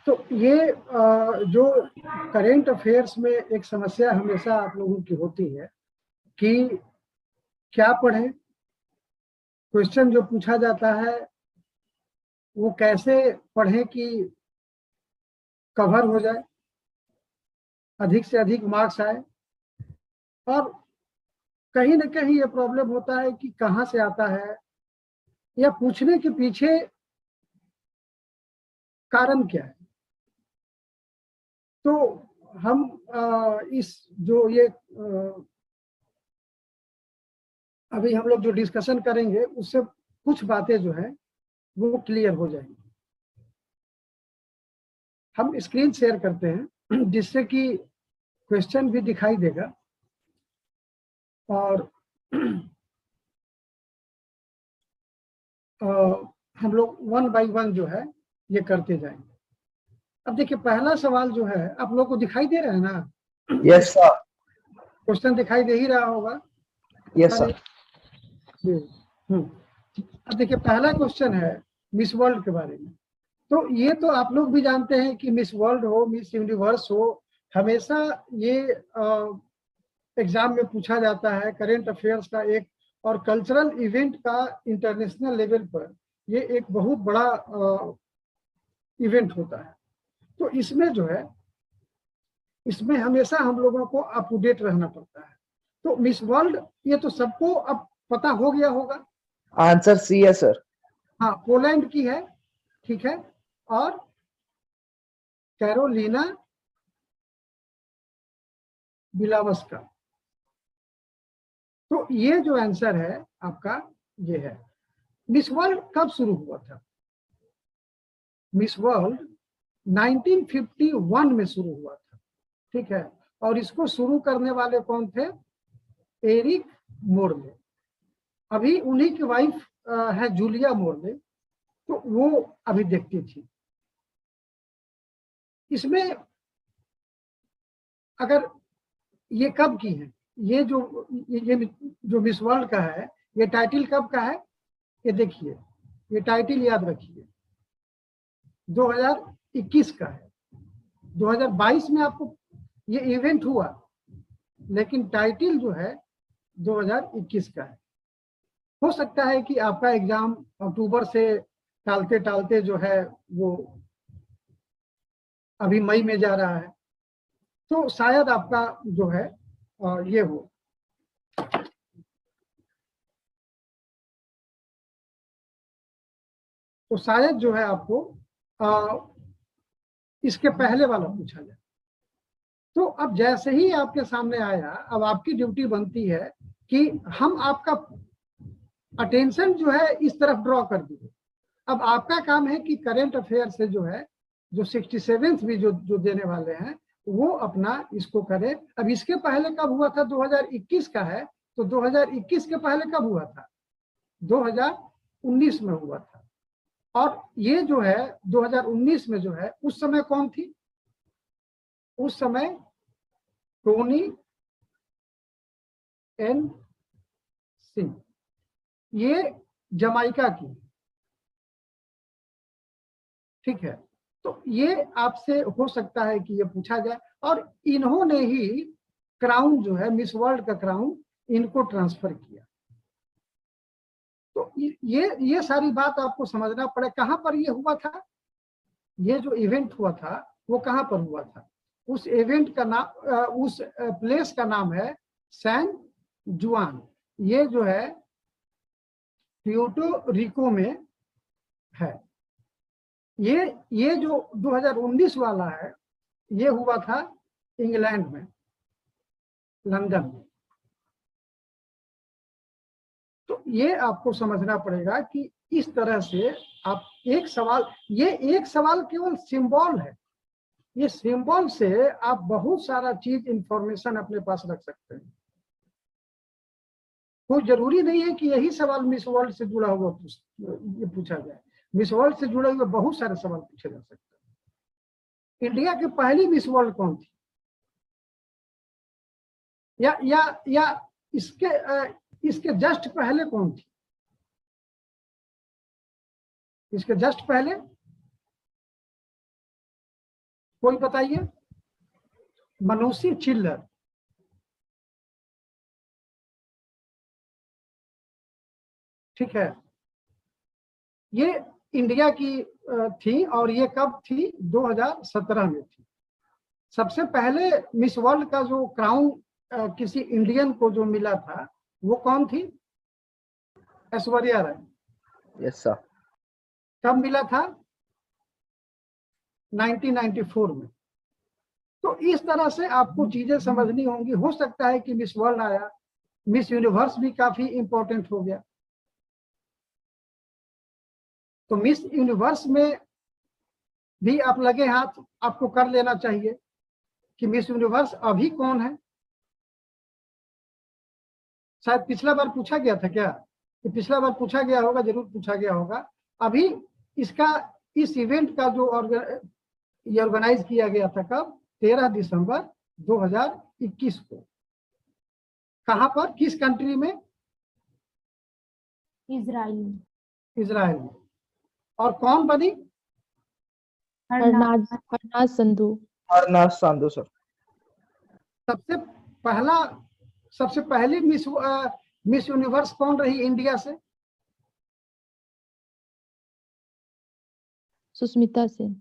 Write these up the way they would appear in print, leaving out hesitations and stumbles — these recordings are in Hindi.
तो ये जो करेंट अफेयर्स में एक समस्या हमेशा आप लोगों की होती है कि क्या पढ़ें, क्वेश्चन जो पूछा जाता है वो कैसे पढ़ें कि कवर हो जाए, अधिक से अधिक मार्क्स आए। और कहीं ना कहीं ये प्रॉब्लम होता है कि कहाँ से आता है या पूछने के पीछे कारण क्या है। तो हम इस जो ये अभी हम लोग जो डिस्कशन करेंगे उससे कुछ बातें जो है वो क्लियर हो जाएंगी। हम स्क्रीन शेयर करते हैं जिससे कि क्वेश्चन भी दिखाई देगा और हम लोग वन बाय वन जो है ये करते जाएंगे। अब देखिए पहला सवाल जो है आप लोग को दिखाई दे रहा है ना? Yes sir. क्वेश्चन दिखाई दे ही रहा होगा। Yes sir. अब देखिए पहला क्वेश्चन है मिस वर्ल्ड के बारे में। तो ये तो आप लोग भी जानते हैं कि मिस वर्ल्ड हो, मिस यूनिवर्स हो, हमेशा ये एग्जाम में पूछा जाता है। करेंट अफेयर्स का एक और कल्चरल इवेंट का इंटरनेशनल लेवल पर ये एक बहुत बड़ा इवेंट होता है। तो इसमें जो है इसमें हमेशा हम लोगों को अप टू डेट रहना पड़ता है। तो मिस वर्ल्ड ये तो सबको अब पता हो गया होगा। आंसर सी है सर। हाँ, पोलैंड की है, ठीक है। और कैरोलिना बिलावस्का। तो ये जो आंसर है आपका ये है। मिस वर्ल्ड कब शुरू हुआ था? मिस वर्ल्ड 1951 में शुरू हुआ था, ठीक है। और इसको शुरू करने वाले कौन थे? Eric Morley. अभी उन्हीं की वाइफ है जूलिया मोर्ले, तो वो अभी देखती थी। इसमें अगर ये कब की है, ये जो मिस वर्ल्ड का है ये टाइटल कब का है? ये देखिए, ये टाइटल याद रखिए 2021 का है। 2022 में आपको ये इवेंट हुआ, लेकिन टाइटल जो है 2021 का है। हो सकता है कि आपका एग्जाम अक्टूबर से टालते टालते जो है वो अभी मई में जा रहा है, तो शायद आपका जो है ये हो। तो शायद जो है आपको इसके पहले वाला पूछा जाए। तो अब जैसे ही आपके सामने आया, अब आपकी ड्यूटी बनती है कि हम आपका अटेंशन जो है इस तरफ ड्रॉ कर दिए। अब आपका काम है कि करंट अफेयर से जो है जो 67th भी जो देने वाले हैं वो अपना इसको करें। अब इसके पहले कब हुआ था? 2021 का है, तो 2021 के पहले कब हुआ था? 2019 में हुआ था। और ये जो है 2019 में जो है उस समय कौन थी? उस समय टोनी एन सिंह, ये जमाइका की, ठीक है। तो ये आपसे हो सकता है कि ये पूछा जाए, और इन्होंने ही क्राउन जो है मिस वर्ल्ड का क्राउन इनको ट्रांसफर किया। तो ये सारी बात आपको समझना पड़े। कहां पर ये हुआ था? ये जो इवेंट हुआ था वो कहां पर हुआ था? उस इवेंट का नाम उस प्लेस का नाम है सैन जुआन। ये जो है प्यूर्टो रिको में है। ये जो 2019 वाला है ये हुआ था इंग्लैंड में, लंदन में। तो ये आपको समझना पड़ेगा कि इस तरह से आप एक सवाल, ये एक सवाल केवल सिंबल है। ये सिंबल से आप बहुत सारा चीज इंफॉर्मेशन अपने पास रख सकते हैं। कोई जरूरी नहीं है कि यही सवाल मिस वर्ल्ड से जुड़ा हुआ ये पूछा जाए। मिस वर्ल्ड से जुड़े हुए बहुत सारे सवाल पूछे जा सकते हैं। इंडिया की पहली मिस वर्ल्ड कौन थी? या इसके जस्ट पहले कौन थी? इसके जस्ट पहले कोई बताइए? मनुष्य चिल्लर। ठीक है, ये इंडिया की थी और ये कब थी? 2017 में थी। सबसे पहले मिस वर्ल्ड का जो क्राउन किसी इंडियन को जो मिला था वो कौन थी? ऐश्वर्या राय। Yes sir. कब मिला था? 1994 में। तो इस तरह से आपको चीजें समझनी होंगी। हो सकता है कि मिस वर्ल्ड आया, मिस यूनिवर्स भी काफी इंपॉर्टेंट हो गया। तो मिस यूनिवर्स में भी आप लगे हाथ, आपको कर लेना चाहिए कि मिस यूनिवर्स अभी कौन है। शायद पिछला बार पूछा गया था क्या? कि पिछला बार पूछा गया होगा, जरूर पूछा गया होगा। अभी इसका, इस इवेंट का जो ऑर्गेनाइज किया गया था कब? 13 दिसंबर 2021 को। कहां पर, किस कंट्री में? इजराइल में। और कौन बनी? हरनाज संधू। हरनाज संधू सर। सबसे पहली मिस यूनिवर्स कौन रही इंडिया से? सुष्मिता सेन।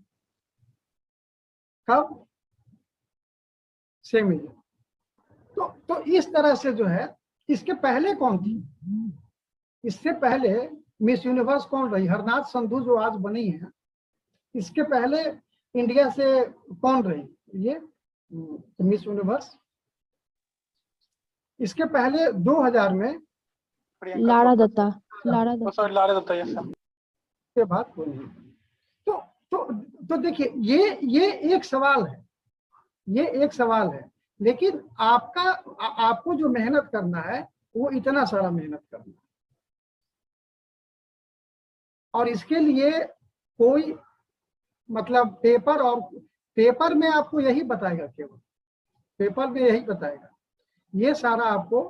कब? Same year. तो इस तरह से जो है, इसके पहले कौन थी? इससे पहले मिस यूनिवर्स कौन रही? हरनाज संधू जो आज बनी है, इसके पहले इंडिया से कौन रही ये मिस यूनिवर्स? इसके पहले 2000 में लारा दत्ता। के बाद कोई नहीं। तो देखिए, ये एक सवाल है, ये एक सवाल है। लेकिन आपको जो मेहनत करना है वो इतना सारा मेहनत करना है, और इसके लिए कोई मतलब पेपर में आपको यही बताएगा, केवल पेपर में यही बताएगा। ये सारा आपको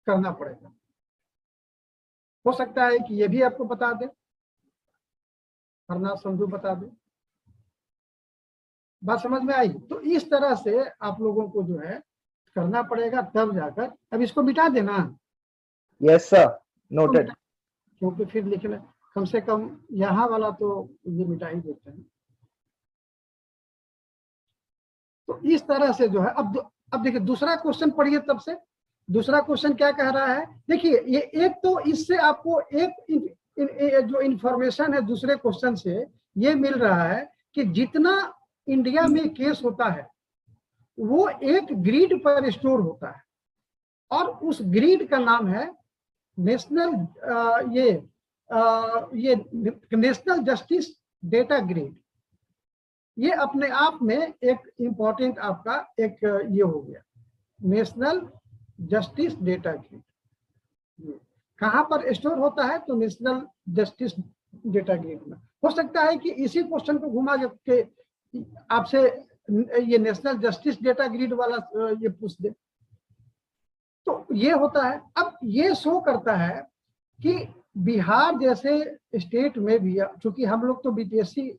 करना पड़ेगा। हो सकता है कि ये भी आपको बता दे, हरनाज संधू बता दे। बात समझ में आई? तो इस तरह से आप लोगों को जो है करना पड़ेगा, तब जाकर। अब इसको मिटा देना। Yes sir, noted. क्योंकि फिर लिखना, कम से कम यहाँ वाला तो ये मिटा ही देते हैं। तो इस तरह से जो है, अब देखिए दूसरा क्वेश्चन पढ़िए। तब से दूसरा क्वेश्चन क्या कह रहा है? देखिए, ये एक तो इससे आपको एक जो इंफॉर्मेशन है दूसरे क्वेश्चन से ये मिल रहा है कि जितना इंडिया में केस होता है वो एक ग्रिड पर स्टोर होता है, और उस ग्रिड का नाम है national national justice data grid. ये अपने आप में एक इंपॉर्टेंट आपका एक ये हो गया, नेशनल जस्टिस डेटा ग्रिड। कहां पर स्टोर होता है? तो नेशनल जस्टिस डेटा ग्रिड में। हो सकता है कि इसी क्वेश्चन को घुमा के आपसे ये नेशनल जस्टिस डेटा ग्रिड वाला ये पूछ दे। तो ये होता है। अब ये शो करता है कि बिहार जैसे स्टेट में भी, चूंकि हम लोग तो बीपीएससी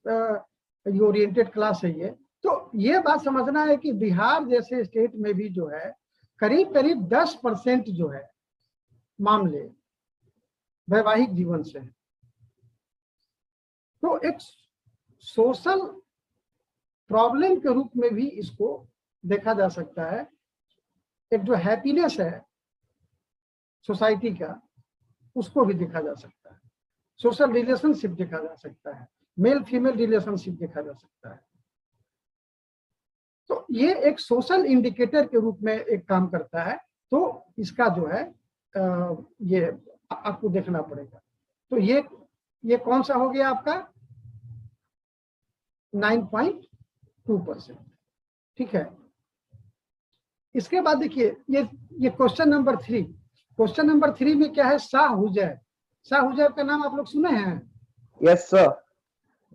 ओरिएंटेड क्लास है ये, तो ये बात समझना है कि बिहार जैसे स्टेट में भी जो है करीब करीब 10% जो है मामले वैवाहिक जीवन से है। तो एक सोशल प्रॉब्लम के रूप में भी इसको देखा जा सकता है। एक जो हैप्पीनेस है सोसाइटी का, उसको भी देखा जा सकता है। सोशल रिलेशनशिप देखा जा सकता है, मेल फीमेल रिलेशनशिप देखा जा सकता है। तो ये एक सोशल इंडिकेटर के रूप में एक काम करता है। तो इसका जो है ये आपको देखना पड़ेगा। तो ये कौन सा हो गया आपका? 9.2%। ठीक है। इसके बाद देखिए ये क्वेश्चन नंबर 3। क्वेश्चन नंबर 3 में क्या है? शाह हुजैर। शाह हुजैर का नाम आप लोग सुने हैं? यस सर,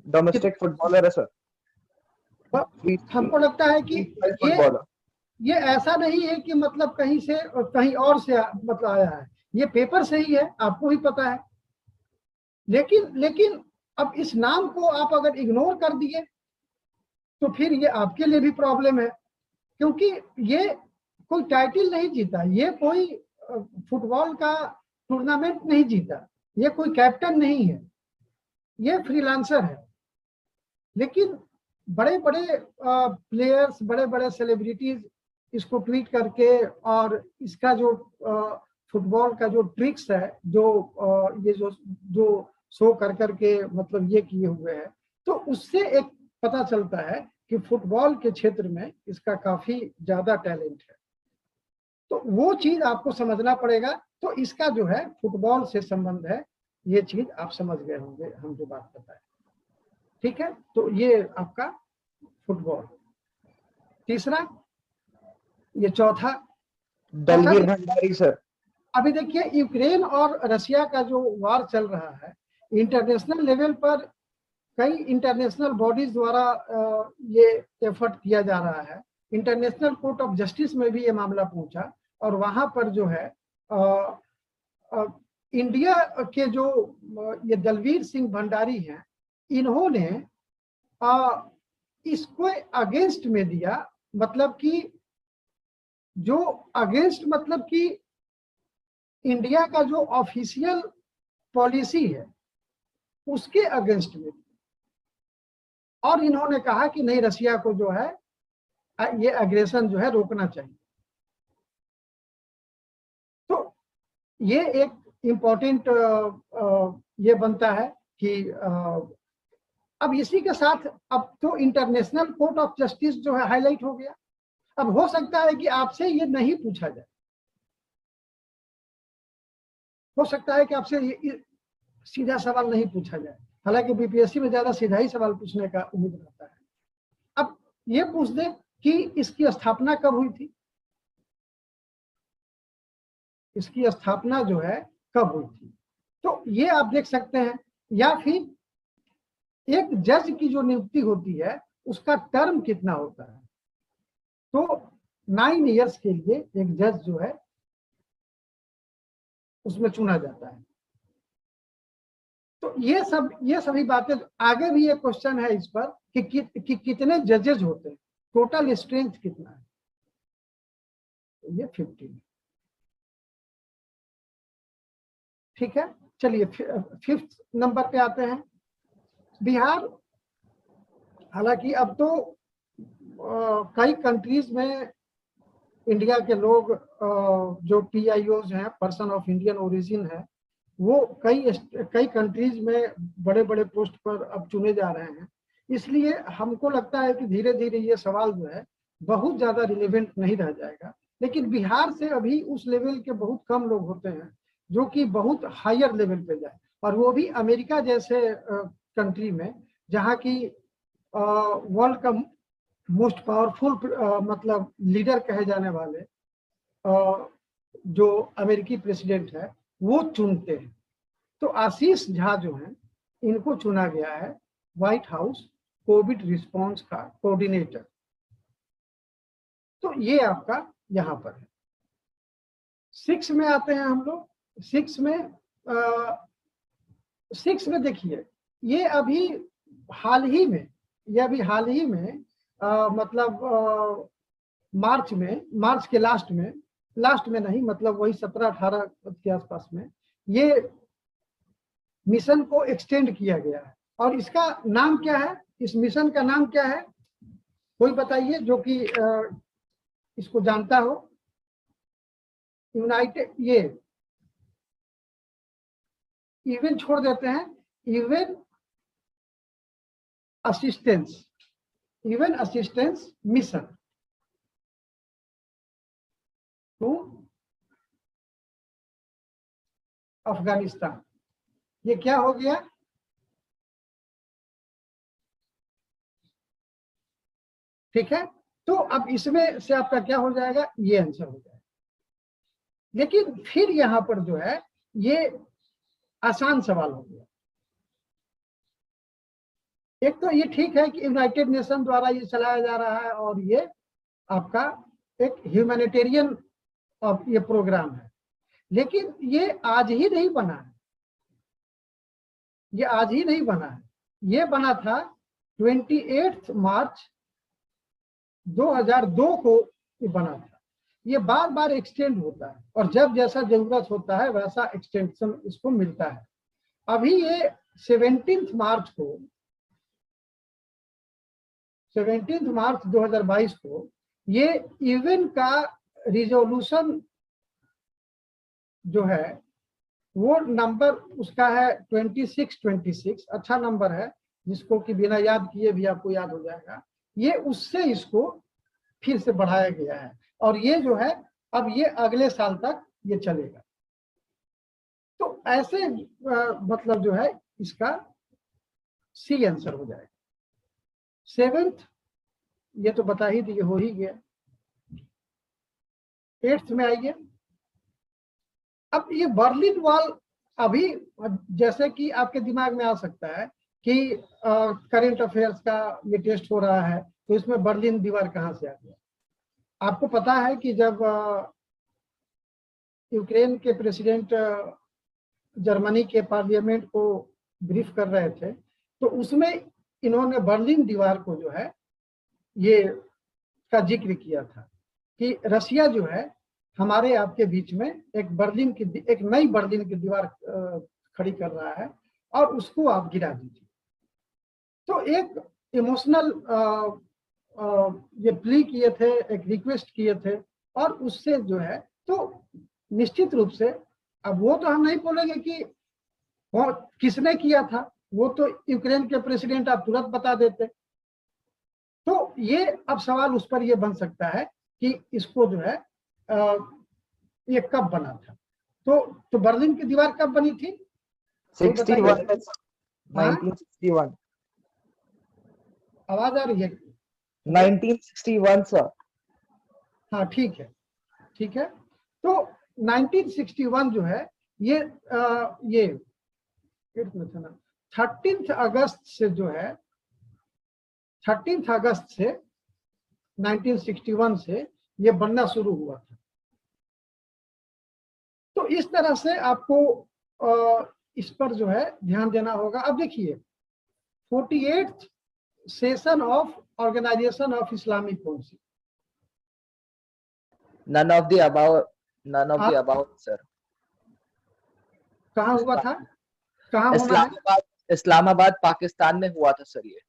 डोमेस्टिक फुटबॉलर है सर। हमको लगता है कि ये ऐसा नहीं है कि मतलब कहीं और से मतलब आया है, ये पेपर से ही है, आपको भी पता है। लेकिन अब इस नाम को आप अगर इग्नोर कर दिए तो फिर ये आपके लिए भी प्रॉब्लम है, क्योंकि ये कोई टाइटल नहीं जीता, ये कोई फुटबॉल का टूर्नामेंट नहीं जीता, ये कोई कैप्टन नहीं है, ये फ्रीलांसर है। लेकिन बड़े बड़े प्लेयर्स, बड़े बड़े सेलिब्रिटीज इसको ट्वीट करके और इसका जो फुटबॉल का जो ट्रिक्स है, जो ये जो शो कर करके मतलब ये किए हुए हैं, तो उससे एक पता चलता है कि फुटबॉल के क्षेत्र में इसका काफी ज्यादा टैलेंट है। तो वो चीज आपको समझना पड़ेगा। तो इसका जो है फुटबॉल से संबंध है, ये चीज आप समझ गए होंगे हम जो बात बताए। ठीक है, तो ये आपका फुटबॉल। तीसरा, ये चौथा दलवीर भंडारी सर। अभी देखिए, यूक्रेन और रशिया का जो वार चल रहा है, इंटरनेशनल लेवल पर कई इंटरनेशनल बॉडीज द्वारा ये एफर्ट किया जा रहा है। इंटरनेशनल कोर्ट ऑफ जस्टिस में भी ये मामला पहुंचा और वहां पर जो है इंडिया के जो ये दलवीर सिंह भंडारी हैं, इन्होंने इसको अगेंस्ट में दिया, मतलब कि जो अगेंस्ट मतलब कि इंडिया का जो ऑफिशियल पॉलिसी है उसके अगेंस्ट में, और इन्होंने कहा कि नहीं, रशिया को जो है ये एग्रेशन जो है रोकना चाहिए। तो ये एक इम्पोर्टेंट ये बनता है कि अब इसी के साथ अब तो इंटरनेशनल कोर्ट ऑफ जस्टिस जो है हाईलाइट हो गया। अब हो सकता है कि आपसे ये नहीं पूछा जाए, हो सकता है कि आपसे ये सीधा सवाल नहीं पूछा जाए, हालांकि बीपीएससी में ज्यादा सीधा ही सवाल पूछने का उम्मीद रहता है। अब ये पूछ दे कि इसकी स्थापना कब हुई थी, इसकी स्थापना जो है कब हुई थी, तो ये आप देख सकते हैं। या फिर एक जज की जो नियुक्ति होती है उसका टर्म कितना होता है, तो 9 इयर्स के लिए एक जज जो है उसमें चुना जाता है। तो ये सभी बातें, आगे भी एक क्वेश्चन है इस पर कि कितने जजेज होते हैं, टोटल स्ट्रेंथ कितना है, तो ये 15। ठीक है, चलिए 5th नंबर पे आते हैं, बिहार। हालांकि अब तो कई कंट्रीज में इंडिया के लोग जो PIOs हैं, पर्सन ऑफ इंडियन ओरिजिन है, वो कई कंट्रीज में बड़े बड़े पोस्ट पर अब चुने जा रहे हैं। इसलिए हमको लगता है कि धीरे धीरे ये सवाल जो है बहुत ज्यादा रिलेवेंट नहीं रह जाएगा। लेकिन बिहार से अभी उस लेवल के बहुत कम लोग होते हैं जो कि बहुत हायर लेवल पे जाए, और वो भी अमेरिका जैसे कंट्री में, जहाँ की वर्ल्ड का मोस्ट पावरफुल मतलब लीडर कहे जाने वाले जो अमेरिकी प्रेसिडेंट है वो चुनते हैं। तो आशीष झा जो है, इनको चुना गया है व्हाइट हाउस कोविड रिस्पांस का कोऑर्डिनेटर। तो ये आपका यहाँ पर है। 6 में आते हैं हम लोग। 6 में देखिए, ये अभी हाल ही में मतलब मार्च के लास्ट में नहीं, मतलब वही 17-18 के आसपास में ये मिशन को एक्सटेंड किया गया है। और इसका नाम क्या है, इस मिशन का नाम क्या है, कोई बताइए जो कि इसको जानता हो। यूनाइटेड, ये इवन छोड़ देते हैं, even assistance mission to Afghanistan. ये क्या हो गया, ठीक है। तो अब इसमें से आपका क्या हो जाएगा, ये आंसर हो जाएगा। लेकिन फिर यहां पर जो है ये आसान सवाल हो गया। एक तो ये ठीक है कि यूनाइटेड नेशन द्वारा ये चलाया जा रहा है और ये आपका एक ह्यूमैनिटेरियन ये प्रोग्राम है, लेकिन ये आज ही नहीं बना है, ये बना था 28 मार्च 2002 को ये बना था। ये बार बार एक्सटेंड होता है और जब जैसा जरूरत होता है वैसा एक्सटेंशन इसको मिलता है। अभी ये 17 मार्च 2022 को ये यूएन का रिजोल्यूशन जो है वो नंबर उसका है 2626, अच्छा नंबर है जिसको कि बिना याद किए भी आपको याद हो जाएगा। ये उससे इसको फिर से बढ़ाया गया है और ये जो है अब ये अगले साल तक ये चलेगा। तो ऐसे मतलब जो है इसका सी आंसर हो जाएगा। 7th ये तो बता ही दिए, हो ही गया। 8th में आइए। अब ये बर्लिन वॉल अभी जैसे कि आपके दिमाग में आ सकता है कि करंट अफेयर्स का ये टेस्ट हो रहा है तो इसमें बर्लिन दीवार कहाँ से आ गया। आपको पता है कि जब यूक्रेन के प्रेसिडेंट जर्मनी के पार्लियामेंट को ब्रीफ कर रहे थे तो उसमें इन्होंने बर्लिन दीवार को जो है ये का जिक्र किया था कि रसिया जो है हमारे आपके बीच में एक नई बर्लिन की दीवार खड़ी कर रहा है और उसको आप गिरा दीजिए। तो एक इमोशनल ये प्ली किए थे, एक रिक्वेस्ट किए थे और उससे जो है तो निश्चित रूप से अब वो तो हम नहीं बोलेंगे कि वो किसने किया था, वो तो यूक्रेन के प्रेसिडेंट आप तुरंत बता देते। तो ये अब सवाल उस पर ये बन सकता है कि इसको जो है ये कब बना था। तो बर्लिन की दीवार कब बनी थी? 61 1961। आवाज आ रही है? 1961 सर। हाँ ठीक है, ठीक है। तो 1961 जो है ये 13 अगस्त से जो है 13 अगस्त से 1961 से ये बनना शुरू हुआ था। तो इस तरह से आपको इस पर जो है ध्यान देना होगा। अब देखिए 48th session of organisation of Islamic council. None of the above sir. कहाँ हुआ था? कहाँ होना है? इस्लामाबाद पाकिस्तान में हुआ था सर। ये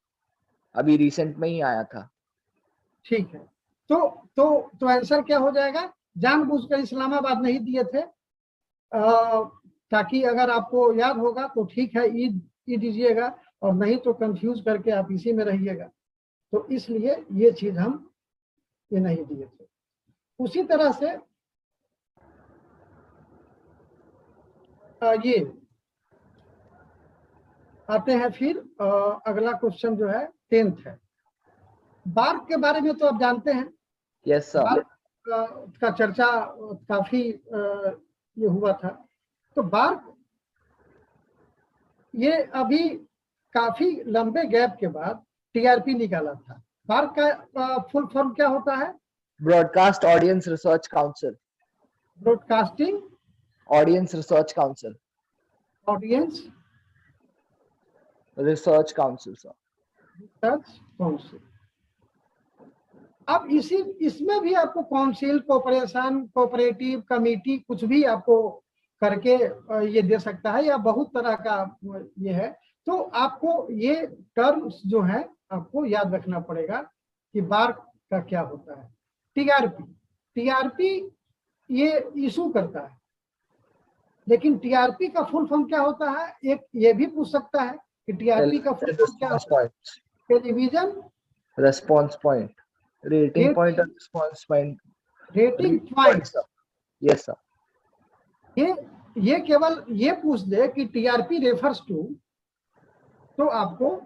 अभी रिसेंट में ही आया था। ठीक है। तो आंसर क्या हो जाएगा? जानबूझकर इस्लामाबाद नहीं दिए थे ताकि अगर आपको याद होगा तो ठीक है ई दीजिएगा और नहीं तो कंफ्यूज करके आप इसी में रहिएगा। तो इसलिए ये चीज हम ये नहीं दिए थे। उसी तरह से ये आते हैं फिर अगला क्वेश्चन जो है 10th है। बार्क के बारे में तो आप जानते हैं। Yes sir. बार्क का चर्चा काफी ये हुआ था। तो बार्क ये अभी काफी लंबे गैप के बाद टीआरपी निकाला था। बार्क का फुल फॉर्म क्या होता है? Broadcast audience research council. Broadcasting audience research council. Audience research council sir. Research council. अब इसमें भी आपको काउंसिल, कोऑपरेशन, कोऑपरेटिव कमेटी कुछ भी आपको करके ये दे सकता है या बहुत तरह का ये है। तो आपको ये टर्म्स जो है आपको याद रखना पड़ेगा कि बार्क का क्या होता है। टीआरपी ये इशू करता है, लेकिन टीआरपी का फुल फॉर्म क्या होता है? एक ये भी पूछ सकता है कि टीआरपी का फुल फॉर्म क्या होता है? Television response point, rating point और response point. Rating point. Yes sir. ये केवल ये पूछ दे कि टीआरपी रेफर्स टू, तो आपको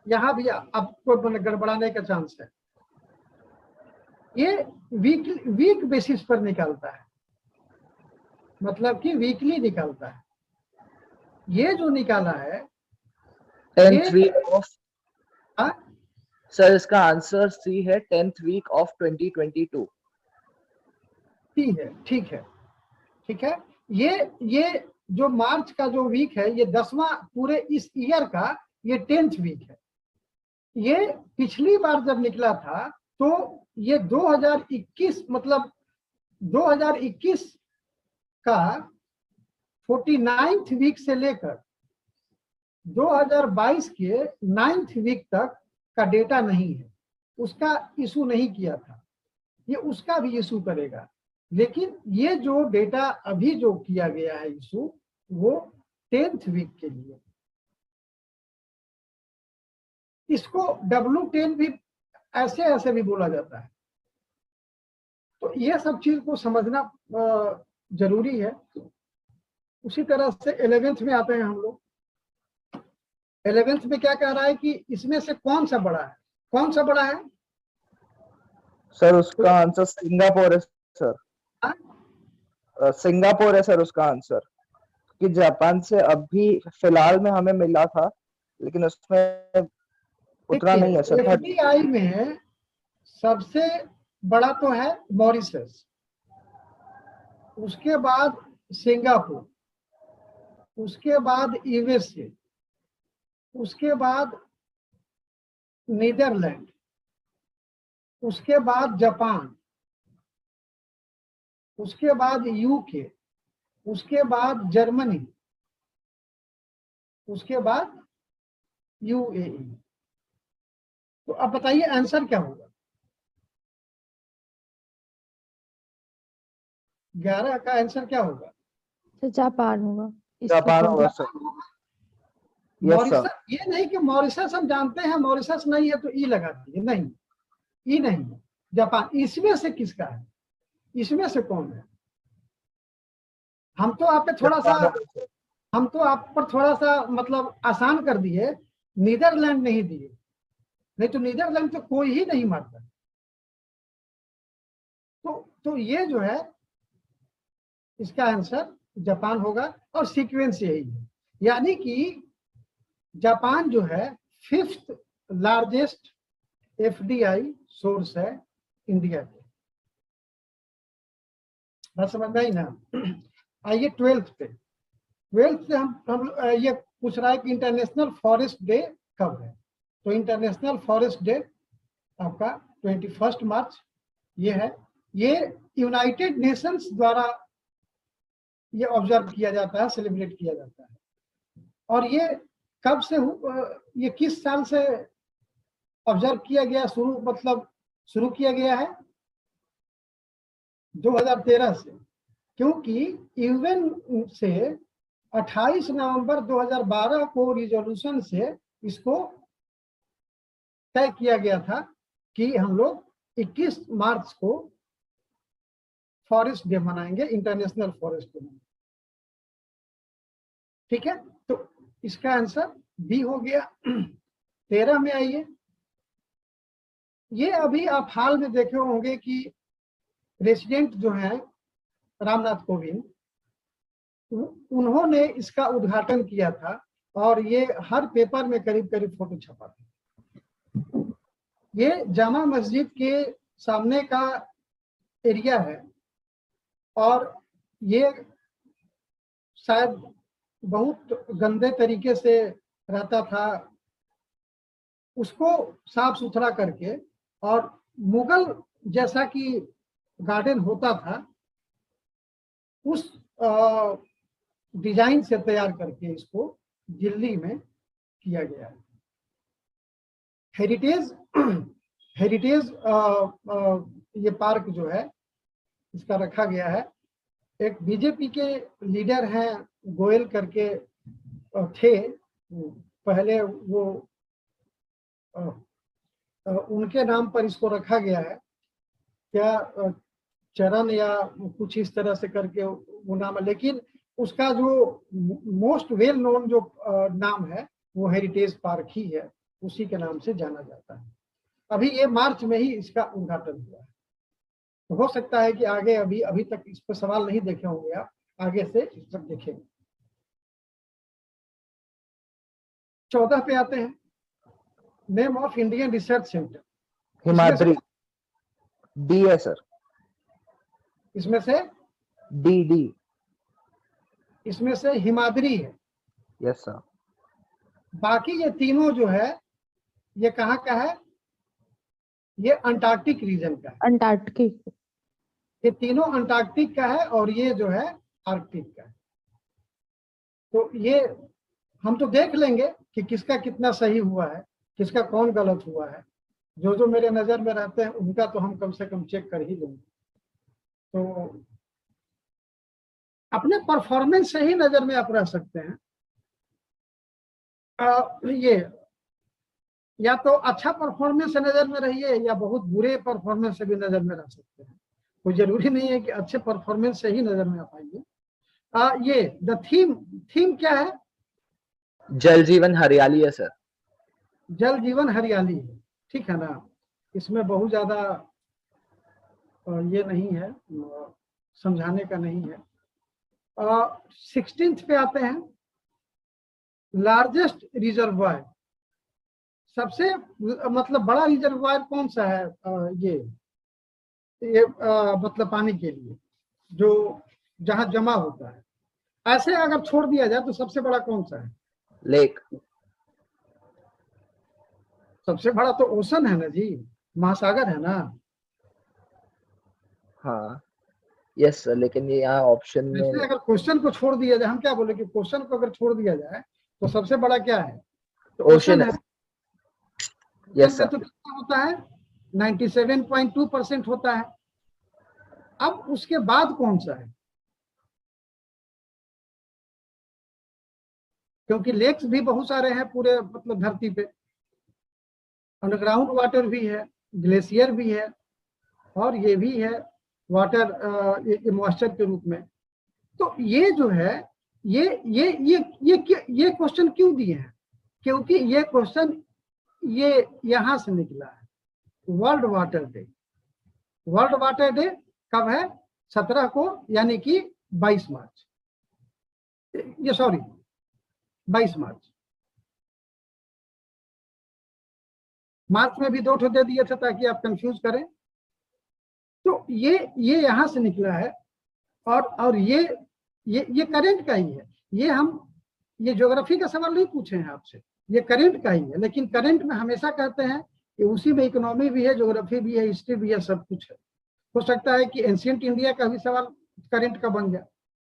यहां भी आपको गड़बड़ाने का चांस है। ये वीक बेसिस पर निकालता है, मतलब कि वीकली निकालता है। ये जो निकाला है 10th वीक ऑफ सर, इसका आंसर सी है 10th वीक ऑफ 2022। ठीक है, ठीक है, ठीक है। ये जो मार्च का जो वीक है ये 10वां पूरे इस ईयर का ये 10th वीक है। ये पिछली बार जब निकला था तो ये 2021 मतलब 2021 का 49th वीक से लेकर 2022 के 9th वीक तक का डेटा नहीं है, उसका इशू नहीं किया था, ये उसका भी इशू करेगा। लेकिन ये जो डेटा अभी जो किया गया है इशू, वो 10th वीक के लिए। इसको W10 भी ऐसे ऐसे भी बोला जाता है। तो ये सब चीज को समझना जरूरी है। उसी तरह से 11th में आते हैं हम लोग। 11th में क्या कह रहा है कि इसमें से कौन सा बड़ा है? कौन सा बड़ा है सर? उसका आंसर सिंगापुर है सर। सिंगापुर है सर उसका आंसर, कि जापान से अभी फिलहाल में हमें मिला था, लेकिन उसमें उतना नहीं है सर। FDI में सबसे बड़ा तो है मॉरिशस, उसके बाद सिंगापुर, उसके बाद यूएसए, उसके बाद नीदरलैंड, उसके बाद जापान, उसके बाद यूके, उसके बाद जर्मनी, उसके बाद UAE। तो अब बताइए आंसर क्या होगा? 11 का आंसर क्या होगा? सर जापान होगा। जापान होगा सर। मॉरिशस, ये नहीं कि मॉरिशस हम जानते हैं, मॉरिशस नहीं है तो ई लगा दिए, नहीं, ई नहीं है, जापान। इसमें से किसका है? इसमें से कौन है? हम तो आप पर थोड़ा सा मतलब आसान कर दिए, नीदरलैंड नहीं दिए, नहीं तो नीदरलैंड तो कोई ही नहीं मारता। तो ये जो है इसका आंसर जापान होगा, और सीक्वेंस यही है। यानी कि जापान जो है 5th लार्जेस्ट FDI सोर्स है इंडिया के। बात समझ में आई ना? आइए 12th पे। 12th से हम ये पूछ रहा है कि इंटरनेशनल फॉरेस्ट डे कब है। तो इंटरनेशनल फॉरेस्ट डे आपका 21 मार्च ये है। ये यूनाइटेड नेशंस द्वारा ये ऑब्जर्व किया जाता है, सेलिब्रेट किया जाता है। और ये कब से ये किस साल से ऑब्जर्व किया गया, शुरू किया गया है? 2013 से, क्योंकि यूएन से 28 नवंबर 2012 को रिजोल्यूशन से इसको तय किया गया था कि हम लोग 21 मार्च को फॉरेस्ट डे मनाएंगे, इंटरनेशनल फॉरेस्ट डे। ठीक है, तो इसका आंसर बी हो गया। 13 में आइए। ये अभी आप हाल में देखे होंगे कि प्रेसिडेंट जो हैं रामनाथ कोविंद, उन्होंने इसका उद्घाटन किया था, और ये हर पेपर में करीब करीब फोटो छपा था। ये जामा मस्जिद के सामने का एरिया है, और ये शायद बहुत गंदे तरीके से रहता था, उसको साफ सुथरा करके, और मुगल जैसा कि गार्डन होता था उस डिजाइन से तैयार करके इसको दिल्ली में किया गया है। हेरिटेज ये पार्क जो है इसका रखा गया है। एक बीजेपी के लीडर हैं गोयल करके थे पहले, वो उनके नाम पर इसको रखा गया है। क्या चरण या कुछ इस तरह से करके वो नाम है, लेकिन उसका जो मोस्ट वेल नोन जो नाम है वो हेरिटेज पार्क ही है, उसी के नाम से जाना जाता है। अभी ये मार्च में ही इसका उद्घाटन हुआ है। तो हो सकता है कि आगे अभी तक इस पर सवाल नहीं देखे होंगे आप, आगे से इस पर देखेंगे। 14 पे आते हैं। Name of Indian research centre. Himadri. D है सर। इसमें से डी। इसमें से हिमाद्री है। Yes sir. बाकी ये तीनों जो है ये कहाँ का है? ये अंटार्कटिक रीजन का है। अंटार्कटिक। ये तीनों अंटार्कटिक का है और ये जो है आर्कटिक का है। तो ये हम तो देख लेंगे कि किसका कितना सही हुआ है, किसका कौन गलत हुआ है। जो जो मेरे नजर में रहते हैं उनका तो हम कम से कम चेक कर ही लेंगे। तो अपने परफॉर्मेंस से ही नजर में आप रह सकते हैं। ये या तो अच्छा परफॉर्मेंस से नजर में रहिए या बहुत बुरे परफॉर्मेंस से भी नजर में रह सकते हैं। कोई जरूरी नहीं है कि अच्छे परफॉर्मेंस से ही नजर में आ पाइए। ये द थीम क्या है? जल जीवन हरियाली है सर। जल जीवन हरियाली है, ठीक है ना। इसमें बहुत ज्यादा ये नहीं है, समझाने का नहीं है। 16th पे आते हैं, लार्जेस्ट रिजर्वायर। सबसे मतलब बड़ा रिजर्वायर कौन सा है? ये मतलब पानी के लिए जो जहां जमा होता है, ऐसे अगर छोड़ दिया जाए तो सबसे बड़ा कौन सा है? लेक। सबसे बड़ा तो ओशन है ना जी, महासागर है ना। हाँ यस सर, लेकिन ये यहाँ ऑप्शन में ऐसे अगर क्वेश्चन को छोड़ दिया जाए, हम क्या बोले कि क्वेश्चन को अगर छोड़ दिया जाए तो सबसे बड़ा क्या है? तो ओशन है। यस तो सर। कितना होता है? 97.2% होता है। अब उसके बाद कौन सा है? क्योंकि लेक्स भी बहुत सारे हैं पूरे मतलब धरती पे, अंडरग्राउंड वाटर भी है, ग्लेशियर भी है, और ये भी है वाटर मॉइस्चर के रूप में। तो ये जो है ये क्वेश्चन क्यों दिए हैं? क्योंकि ये क्वेश्चन ये यहां से निकला है, world water day. World water day कब है? 17 को, यानी कि 22 मार्च, ये सॉरी 22 मार्च। मार्च में भी 2 ठो दे दिए थे ताकि आप कंफ्यूज करें। तो ये यहां से निकला है। और ये करंट का ही है। ये ज्योग्राफी का सवाल नहीं पूछे हैं आपसे, ये करंट का ही है। लेकिन करंट में हमेशा कहते हैं कि उसी में इकोनॉमी भी है, ज्योग्राफी भी है, हिस्ट्री भी है, सब कुछ है। हो सकता है कि एंशियंट इंडिया का भी सवाल करंट का बन जाए।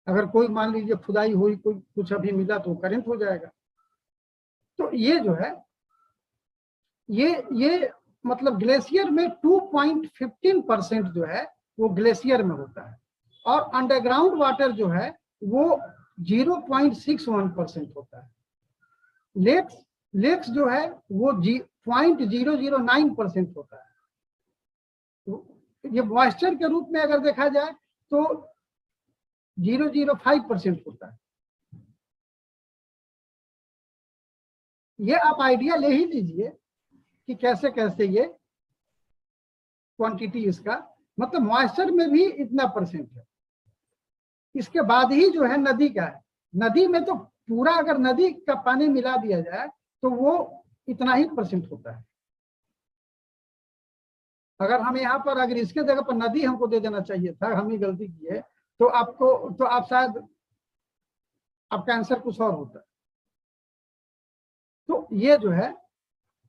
अगर कोई मान लीजिए खुदाई हुई, कोई कुछ अभी मिला तो करंट हो जाएगा। तो ये जो है ये मतलब ग्लेशियर में 2.15% जो है वो ग्लेशियर में होता है, और अंडरग्राउंड वाटर जो है वो 0.61% होता है। लेक्स जो है वो 0.009% होता है। तो ये मॉइस्चर के रूप में अगर देखा जाए तो 0.05% होता है। ये आप आइडिया ले ही लीजिए कि कैसे कैसे ये क्वांटिटी इसका, मतलब मॉइस्चर में भी इतना परसेंट है। इसके बाद ही जो है नदी का है। नदी में तो पूरा अगर नदी का पानी मिला दिया जाए तो वो इतना ही परसेंट होता है। अगर हम यहाँ पर अगर इसके जगह पर नदी हमको दे देना चाहिए था, हमने गलती की है, तो आप शायद आपका आंसर कुछ और होता। तो ये जो है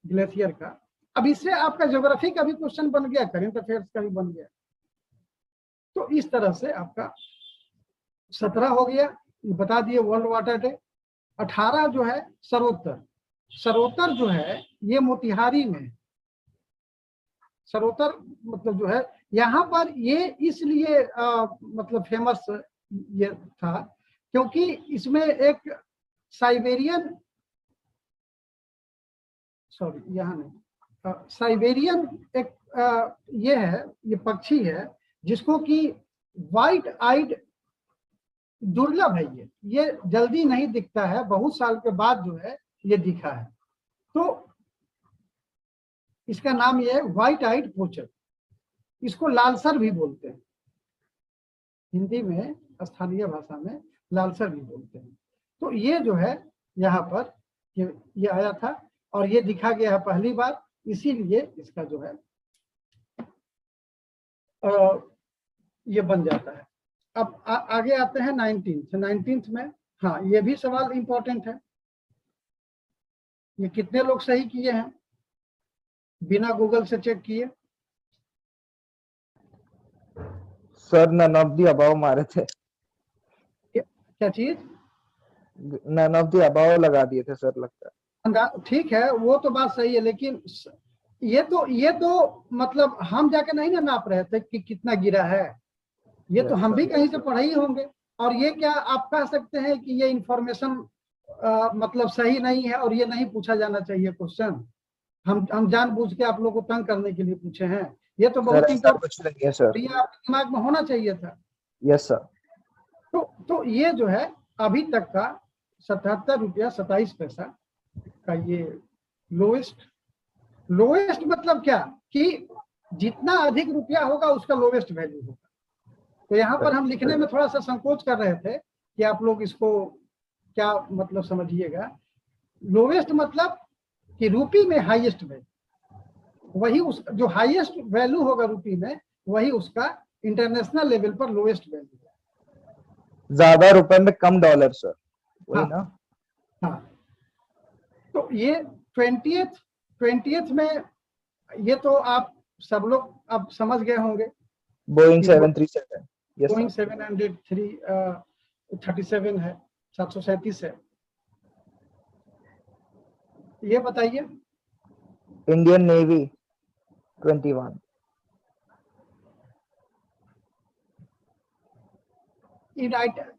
ग्लेशियर का। अब इससे आपका ज्योग्राफी का भी क्वेश्चन बन गया, करंट अफेयर्स का भी बन गया। तो इस तरह से आपका 17 हो गया, बता दिए वर्ल्ड वाटर डे। 18 जो है सरोतर जो है ये मोतिहारी में। सरोतर मतलब जो है यहाँ पर ये इसलिए मतलब फेमस ये था क्योंकि इसमें एक साइबेरियन, सॉरी यहाँ नहीं, साइबेरियन एक ये है, ये पक्षी है जिसको कि व्हाइट आइड दुर्लभ है। ये जल्दी नहीं दिखता है, बहुत साल के बाद जो है ये दिखा है। तो इसका नाम ये है व्हाइट आइड पोचर। इसको लालसर भी बोलते हैं, हिंदी में स्थानीय भाषा में लालसर भी बोलते हैं। तो ये जो है यहाँ पर ये आया था और ये दिखा गया है पहली बार, इसीलिए इसका जो है ये बन जाता है। अब आगे आते हैं 19th में। हाँ, ये भी सवाल इंपॉर्टेंट है। ये कितने लोग सही किए हैं? बिना गूगल से चेक किए? Sir none of the above मारे थे, क्या चीज? नन ऑफ द अबाव लगा दिए थे सर लगता है। ठीक है, वो तो बात सही है, लेकिन ये तो मतलब हम जाके नहीं ना नाप रहे थे कि कितना गिरा है। ये तो Yes, हम भी sir. कहीं से पढ़े ही होंगे। और ये क्या आप कह सकते हैं कि ये इंफॉर्मेशन मतलब सही नहीं है और ये नहीं पूछा जाना चाहिए क्वेश्चन? हम जानबूझ के आप लोगों को तंग करने के लिए पूछे हैं? ये तो सर बहुत ऐसा इंपॉर्टेंट, कुछ नहीं है सर। ये आपके दिमाग में होना चाहिए था। Yes sir. तो ये जो है अभी तक का 77 रुपया 27 पैसा का ये लोएस्ट मतलब क्या कि जितना अधिक रुपया होगा उसका लोवेस्ट वैल्यू होगा। तो यहाँ पर हम लिखने में थोड़ा सा संकोच कर रहे थे कि आप लोग इसको क्या मतलब समझिएगा। लोवेस्ट मतलब कि रूपी में हाईएस्ट वैल्यू, वही उस जो हाईएस्ट वैल्यू होगा रूपी में वही उसका इंटरनेशनल लेवल पर लोवेस्ट वैल्यू है। ज्यादा रुपए में कम डॉलर सर, वही हाँ, ना? हाँ। तो ये 20th में ये तो आप सब लोग अब समझ गए होंगे। बोइंग 737। Yes Boeing sir. 737 है, 737 है। ये बताइए इंडियन नेवी 21। यूनाइटेड,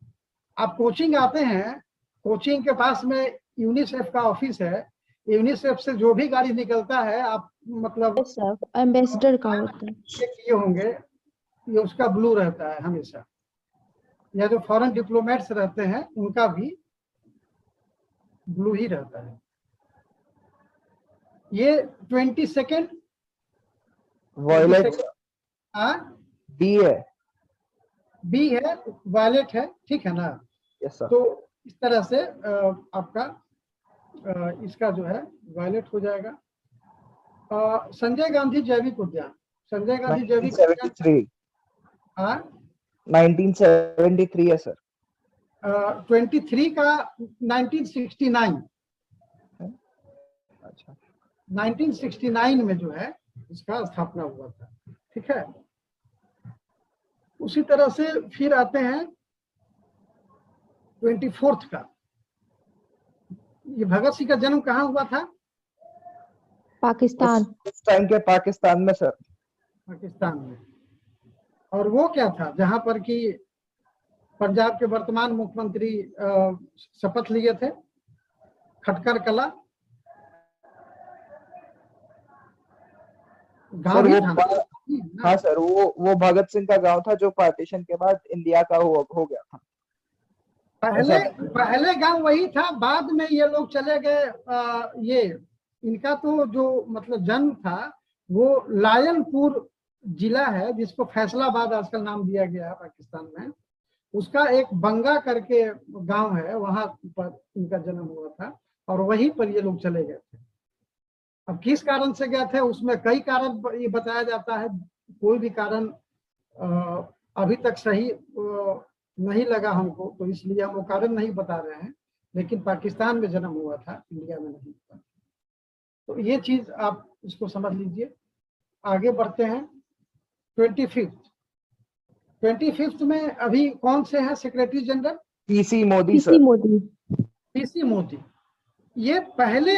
आप कोचिंग आते हैं, कोचिंग के पास में यूनिसेफ का ऑफिस है। यूनिसेफ से जो भी गाड़ी निकलता है आप मतलब सर एम्बेसडर का होता है। ये किए होंगे, ये उसका ब्लू रहता है हमेशा, या जो फॉरेन डिप्लोमेट्स रहते हैं उनका भी ब्लू ही रहता है। ये 22nd वॉयलेट बी है। बी है, वायलेट है, ठीक है ना? Yes sir. तो इस तरह से आपका इसका जो है वायलेट हो जाएगा। संजय गांधी जैविक उद्यान, संजय गांधी जैविक उद्यान 1973। हाँ 1973 है सर। 23 का 1969, अच्छा 1969 में जो है इसका स्थापना हुआ था, ठीक है। उसी तरह से फिर आते हैं 24th का। ये भगत सिंह का जन्म कहाँ हुआ था? पाकिस्तान। उस टाइम के पाकिस्तान में सर। पाकिस्तान में। और वो क्या था जहां पर कि पंजाब के वर्तमान मुख्यमंत्री शपथ लिए थे? खटकर कला गांव ही था। हाँ सर, वो भगत सिंह का गांव था जो पार्टीशन के बाद इंडिया का हो गया था। पहले गांव वही था, बाद में ये लोग चले गए। ये इनका तो जो मतलब जन्म था वो लायनपुर जिला है जिसको फैसलाबाद आजकल नाम दिया गया है पाकिस्तान में। उसका एक बंगा करके गांव है, वहां पर इनका जन्म हुआ था और वहीं पर ये लोग चले गए थे। अब किस कारण से गए थे उसमें कई कारण ये बताया जाता है, कोई भी कारण अभी तक सही नहीं लगा हमको, तो इसलिए हम वो कारण नहीं बता रहे हैं। लेकिन पाकिस्तान में जन्म हुआ था, इंडिया में नहीं हुआ। तो ये चीज आप इसको समझ लीजिए। आगे बढ़ते हैं 25th में अभी कौन से हैं secretary general? PC Modi sir. PC Modi. PC Modi. ये पहले,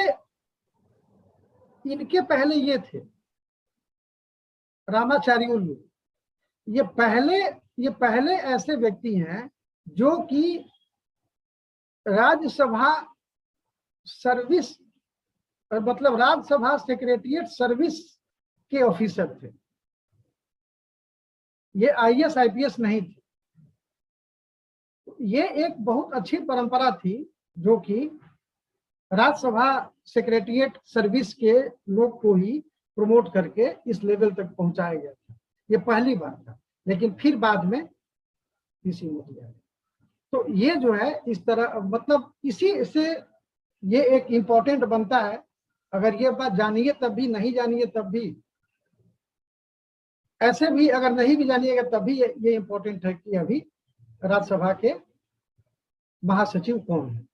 इनके पहले ये थे रामाचार्युलू। ये पहले ऐसे व्यक्ति हैं जो कि राज्यसभा सर्विस मतलब राज्यसभा सेक्रेटरिएट सर्विस के ऑफिसर थे। ये आईएएस आईपीएस नहीं थे। ये एक बहुत अच्छी परंपरा थी जो कि राज्यसभा सेक्रेटरिएट सर्विस के लोग को ही प्रमोट करके इस लेवल तक पहुंचाया गया था। ये पहली बार था, लेकिन फिर बाद में पीसी मोदी आए। तो ये जो है इस तरह मतलब इसी से ये एक इम्पोर्टेंट बनता है। अगर ये बात जानिए तब भी, नहीं जानिए तब भी, ऐसे भी अगर नहीं भी जानिएगा तब भी ये इम्पोर्टेंट है कि अभी राज्यसभा के महासचिव कौन है।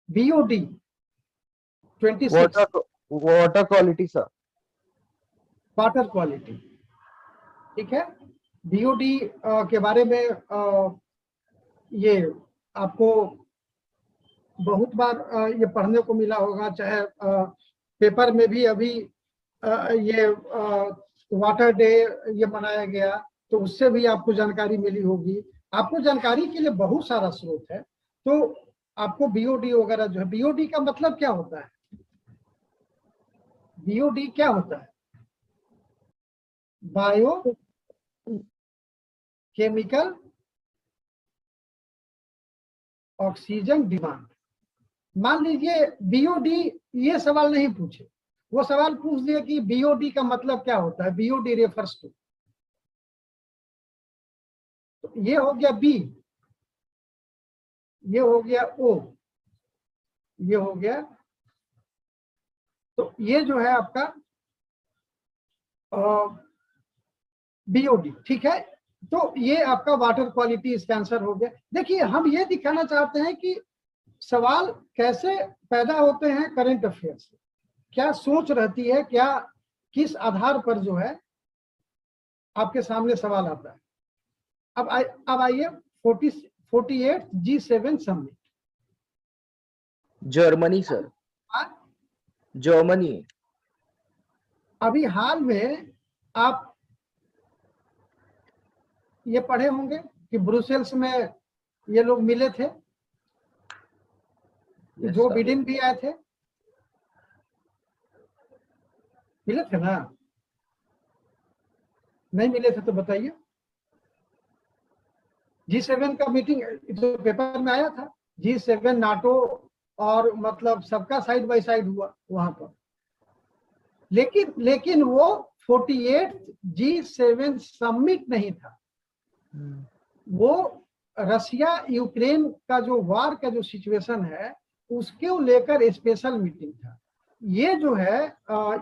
BOD 26। Water quality sir. Water quality, ठीक है। बीओडी के बारे में ये आपको बहुत बार ये पढ़ने को मिला होगा, चाहे पेपर में भी अभी ये वाटर डे ये मनाया गया, तो उससे भी आपको जानकारी मिली होगी। आपको जानकारी के लिए बहुत सारा स्रोत है, तो आपको बीओडी वगैरह जो है, बीओडी का मतलब क्या होता है? बीओडी क्या होता है? Bio chemical oxygen demand. मान लीजिए बीओडी ये सवाल नहीं पूछे, वो सवाल पूछ दिया कि बीओडी का मतलब क्या होता है, बीओडी रेफर्स टू, तो ये हो गया बी, ये हो गया ओ, ये हो गया, तो ये जो है आपका बीओडी, ठीक है। तो ये आपका वाटर क्वालिटी इसका आंसर हो गया। देखिए हम ये दिखाना चाहते हैं कि सवाल कैसे पैदा होते हैं करंट अफेयर से, क्या सोच रहती है, क्या किस आधार पर जो है आपके सामने सवाल आता है। अब आइए 48 G7 summit. Germany sir, Germany. अभी हाल में आप ये पढ़े होंगे कि ब्रुसेल्स में ये लोग मिले थे, जो बिडेन भी आए थे, मिले थे ना? नहीं मिले थे तो बताइए। G7 का मीटिंग जो पेपर में आया था, G7 नाटो और मतलब सबका साइड बाय साइड हुआ वहां पर, लेकिन वो 48 G7 समिट नहीं था। वो रसिया यूक्रेन का जो वार का जो सिचुएशन है उसके लेकर स्पेशल मीटिंग था। ये जो है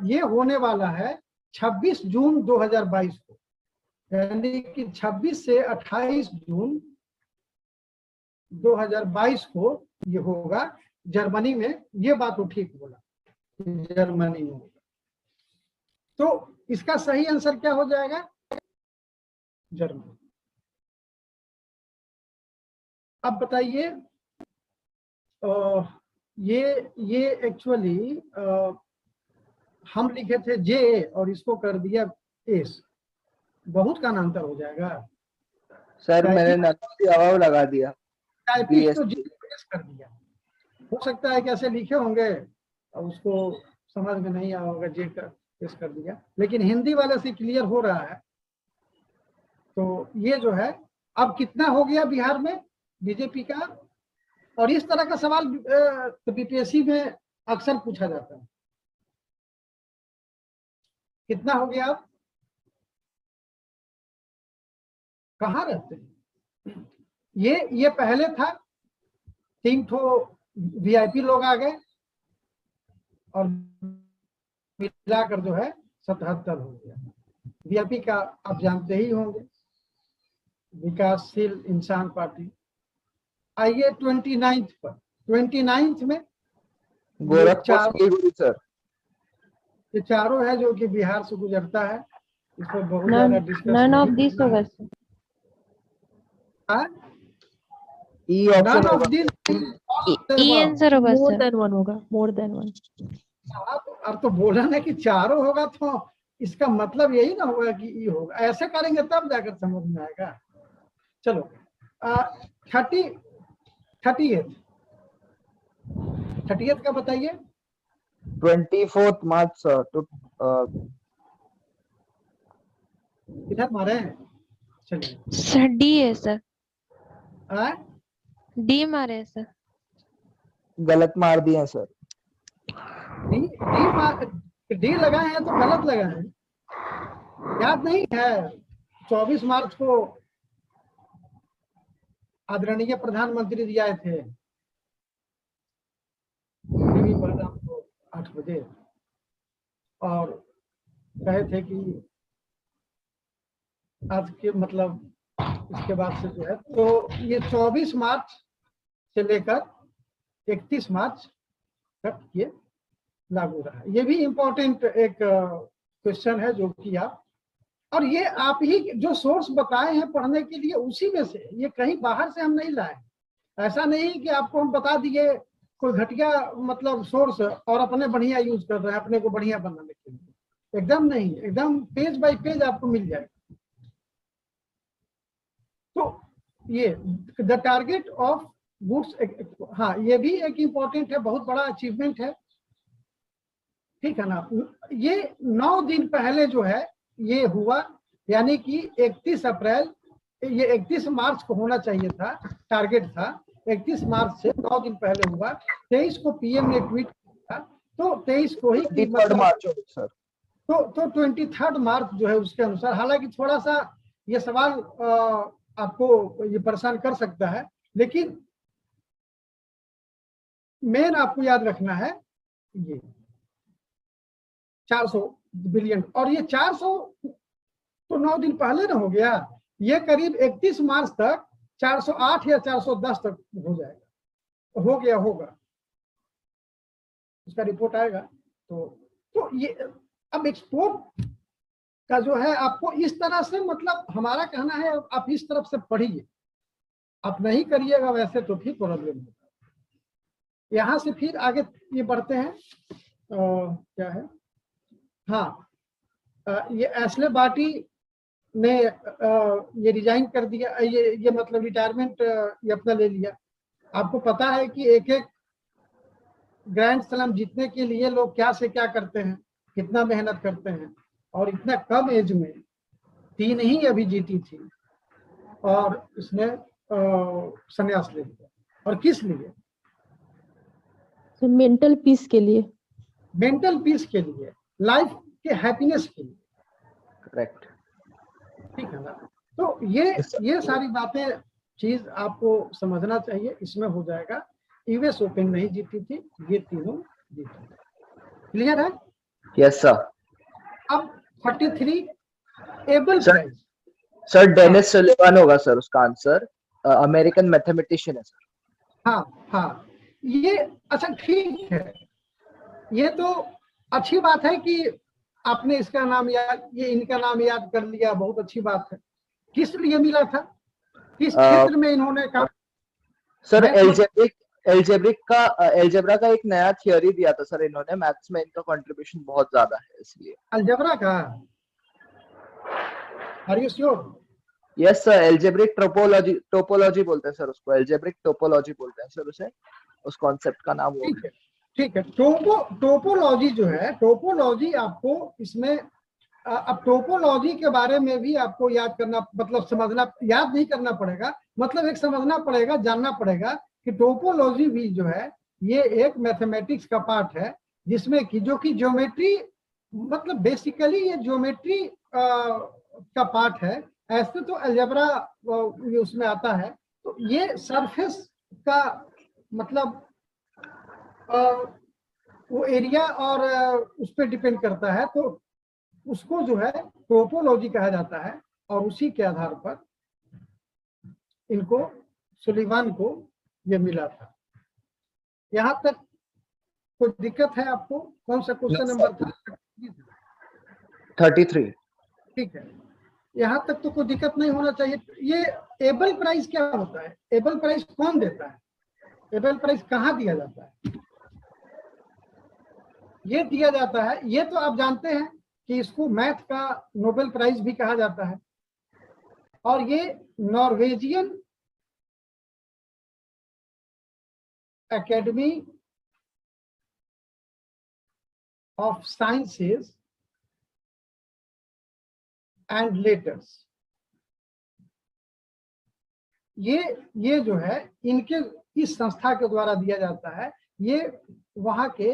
ये होने वाला है 26 जून 2022 को, यानी कि 26 से 28 जून 2022 को ये होगा जर्मनी में। ये बात तो ठीक बोला, जर्मनी में होगा। तो इसका सही आंसर क्या हो जाएगा? जर्मनी। अब बताइए, ये एक्चुअली हम लिखे थे जे और इसको कर दिया एस, बहुत का अंतर हो जाएगा सर। मैंने नक्की अभाव लगा दिया, टाइपिंग तो जी कर दिया। हो सकता है कि ऐसे लिखे होंगे और उसको समझ में नहीं आया होगा, जे का एस कर दिया, लेकिन हिंदी वाले से क्लियर हो रहा है। तो ये जो है अब कितना हो गया बिहार में बीजेपी का, और इस तरह का सवाल बीपीएससी में अक्सर पूछा जाता है। कितना हो गया? आप कहाँ रहते हैं? ये पहले था 3 ठो वीआईपी लोग आ गए और मिलाकर जो है 77 हो गया। वीआईपी का आप जानते ही होंगे, विकासशील इंसान पार्टी। आइए 29 पर, 29 में गोरखपुर सर। ये चारों है जो कि बिहार से गुजरता है, इस पर बहुत None, ज्यादा डिस्कस none of these होगा सर। E none option of this E answer होगा More सर। than one होगा, more than one. अब तो बोला ना कि चारों होगा, तो इसका मतलब यही ना होगा कि ई होगा। ऐसे करेंगे तब जाकर समझ में आएगा। चलो 38 का बताइए। 24 मार्च सर। तो इधर मारे हैं, चलिए। सर डी है सर, डी मारे हैं सर। गलत मार दिया सर। डी लगाए हैं तो गलत लगाए हैं। याद नहीं है 24 मार्च को आदरणीय प्रधानमंत्री जी आए थे टीवी पर आपको 8 बजे, और कहे थे कि आज के मतलब इसके बाद से जो है, तो ये 24 मार्च से लेकर 31 मार्च तक ये लागू रहा। ये भी इम्पोर्टेंट एक क्वेश्चन है जो कि आप, और ये आप ही जो सोर्स बताए हैं पढ़ने के लिए उसी में से, ये कहीं बाहर से हम नहीं लाए। ऐसा नहीं कि आपको हम बता दिए कोई घटिया मतलब सोर्स और अपने बढ़िया यूज कर रहे हैं अपने को बढ़िया बनाने के लिए, एकदम नहीं, एकदम पेज बाय पेज आपको मिल जाएगा। तो ये द टारगेट ऑफ गुड्स, हाँ ये भी एक इम्पोर्टेंट है, बहुत बड़ा अचीवमेंट है, ठीक है ना। ये 9 दिन पहले जो है ये हुआ, यानी कि 31 अप्रैल, ये 31 मार्च को होना चाहिए था, टारगेट था 31 मार्च से 9 दिन पहले हुआ। 23 को पीएम ने ट्वीट किया, तो 23 को ही 23 मार्च हो सर। तो 23 मार्च जो है उसके अनुसार, हालांकि थोड़ा सा ये सवाल आपको ये परेशान कर सकता है, लेकिन मेन आपको याद रखना है ये 400 बिलियन, और ये 400 तो 9 दिन पहले ना हो गया, ये करीब 31 मार्च तक 408 या 410 तक हो जाएगा, हो गया होगा, उसका रिपोर्ट आएगा। तो ये अब एक्सपोर्ट का जो है आपको इस तरह से, मतलब हमारा कहना है आप इस तरफ से पढ़िए, आप नहीं करिएगा वैसे तो फिर प्रॉब्लम होगा। यहाँ से फिर आगे ये बढ़ते हैं, क्या है, हाँ ये एशले बार्टी ने ये रिजाइन कर दिया, ये मतलब रिटायरमेंट ये अपना ले लिया। आपको पता है कि एक एक ग्रैंड स्लैम जीतने के लिए लोग क्या से क्या करते हैं, कितना मेहनत करते हैं, और इतना कम एज में 3 ही अभी जीती थी और इसने संन्यास ले लिया। और किस लिए? मेंटल पीस के लिए, मेंटल पीस के लिए, लाइफ के हैप्पीनेस के लिए, करेक्ट, ठीक है ना। तो ये सारी बातें चीज आपको समझना चाहिए, इसमें हो जाएगा। यूएस ओपन नहीं जीती थी, ये तीनों जीती। क्लियर है? Yes sir. अब 33 Abel sir, prize. Sir Dennis Sullivan होगा सर उसका आंसर, अमेरिकन मैथमेटिशियन है सर। हाँ ये अच्छा ठीक है, ये तो अच्छी बात है कि आपने इसका नाम याद, ये इनका नाम याद कर लिया, बहुत अच्छी बात है। किस लिए मिला था, किस क्षेत्र में इन्होंने काम? सर एल्जेब्रा का एक नया थियोरी दिया था सर इन्होंने, मैथ्स में इनका कंट्रीब्यूशन बहुत ज्यादा है इसलिए। अलजेब्रा का? Are you sure? Yes sir, algebraic topology बोलते हैं सर उसको, एल्जेब्रिक टोपोलॉजी बोलते हैं सर उसे, उस कॉन्सेप्ट का नाम वो है। ठीक है। टोपोलॉजी जो है, टोपोलॉजी आपको इसमें, अब टोपोलॉजी के बारे में भी आपको याद करना, मतलब समझना, याद नहीं करना पड़ेगा, मतलब एक समझना पड़ेगा, जानना पड़ेगा कि टोपोलॉजी भी जो है ये एक मैथमेटिक्स का पार्ट है, जिसमें कि जो कि ज्योमेट्री, मतलब बेसिकली ये ज्योमेट्री का पार्ट है। ऐसे तो अलजेब्रा उसमें आता है, तो ये सरफेस का मतलब वो एरिया और उस पर डिपेंड करता है, तो उसको जो है टोपोलॉजी कहा जाता है। और उसी के आधार पर इनको, सुलिवान को ये मिला था। यहां तक कोई दिक्कत है आपको? कौन सा क्वेश्चन नंबर था? 33। ठीक है, यहाँ तक तो कोई दिक्कत नहीं होना चाहिए। ये एबल प्राइस क्या होता है? एबल प्राइस कौन देता है? एबल प्राइस कहाँ दिया जाता है? ये दिया जाता है, ये तो आप जानते हैं कि इसको मैथ का नोबेल प्राइज भी कहा जाता है, और ये Norwegian academy of sciences and letters, ये जो है इनके, इस संस्था के द्वारा दिया जाता है। ये वहाँ के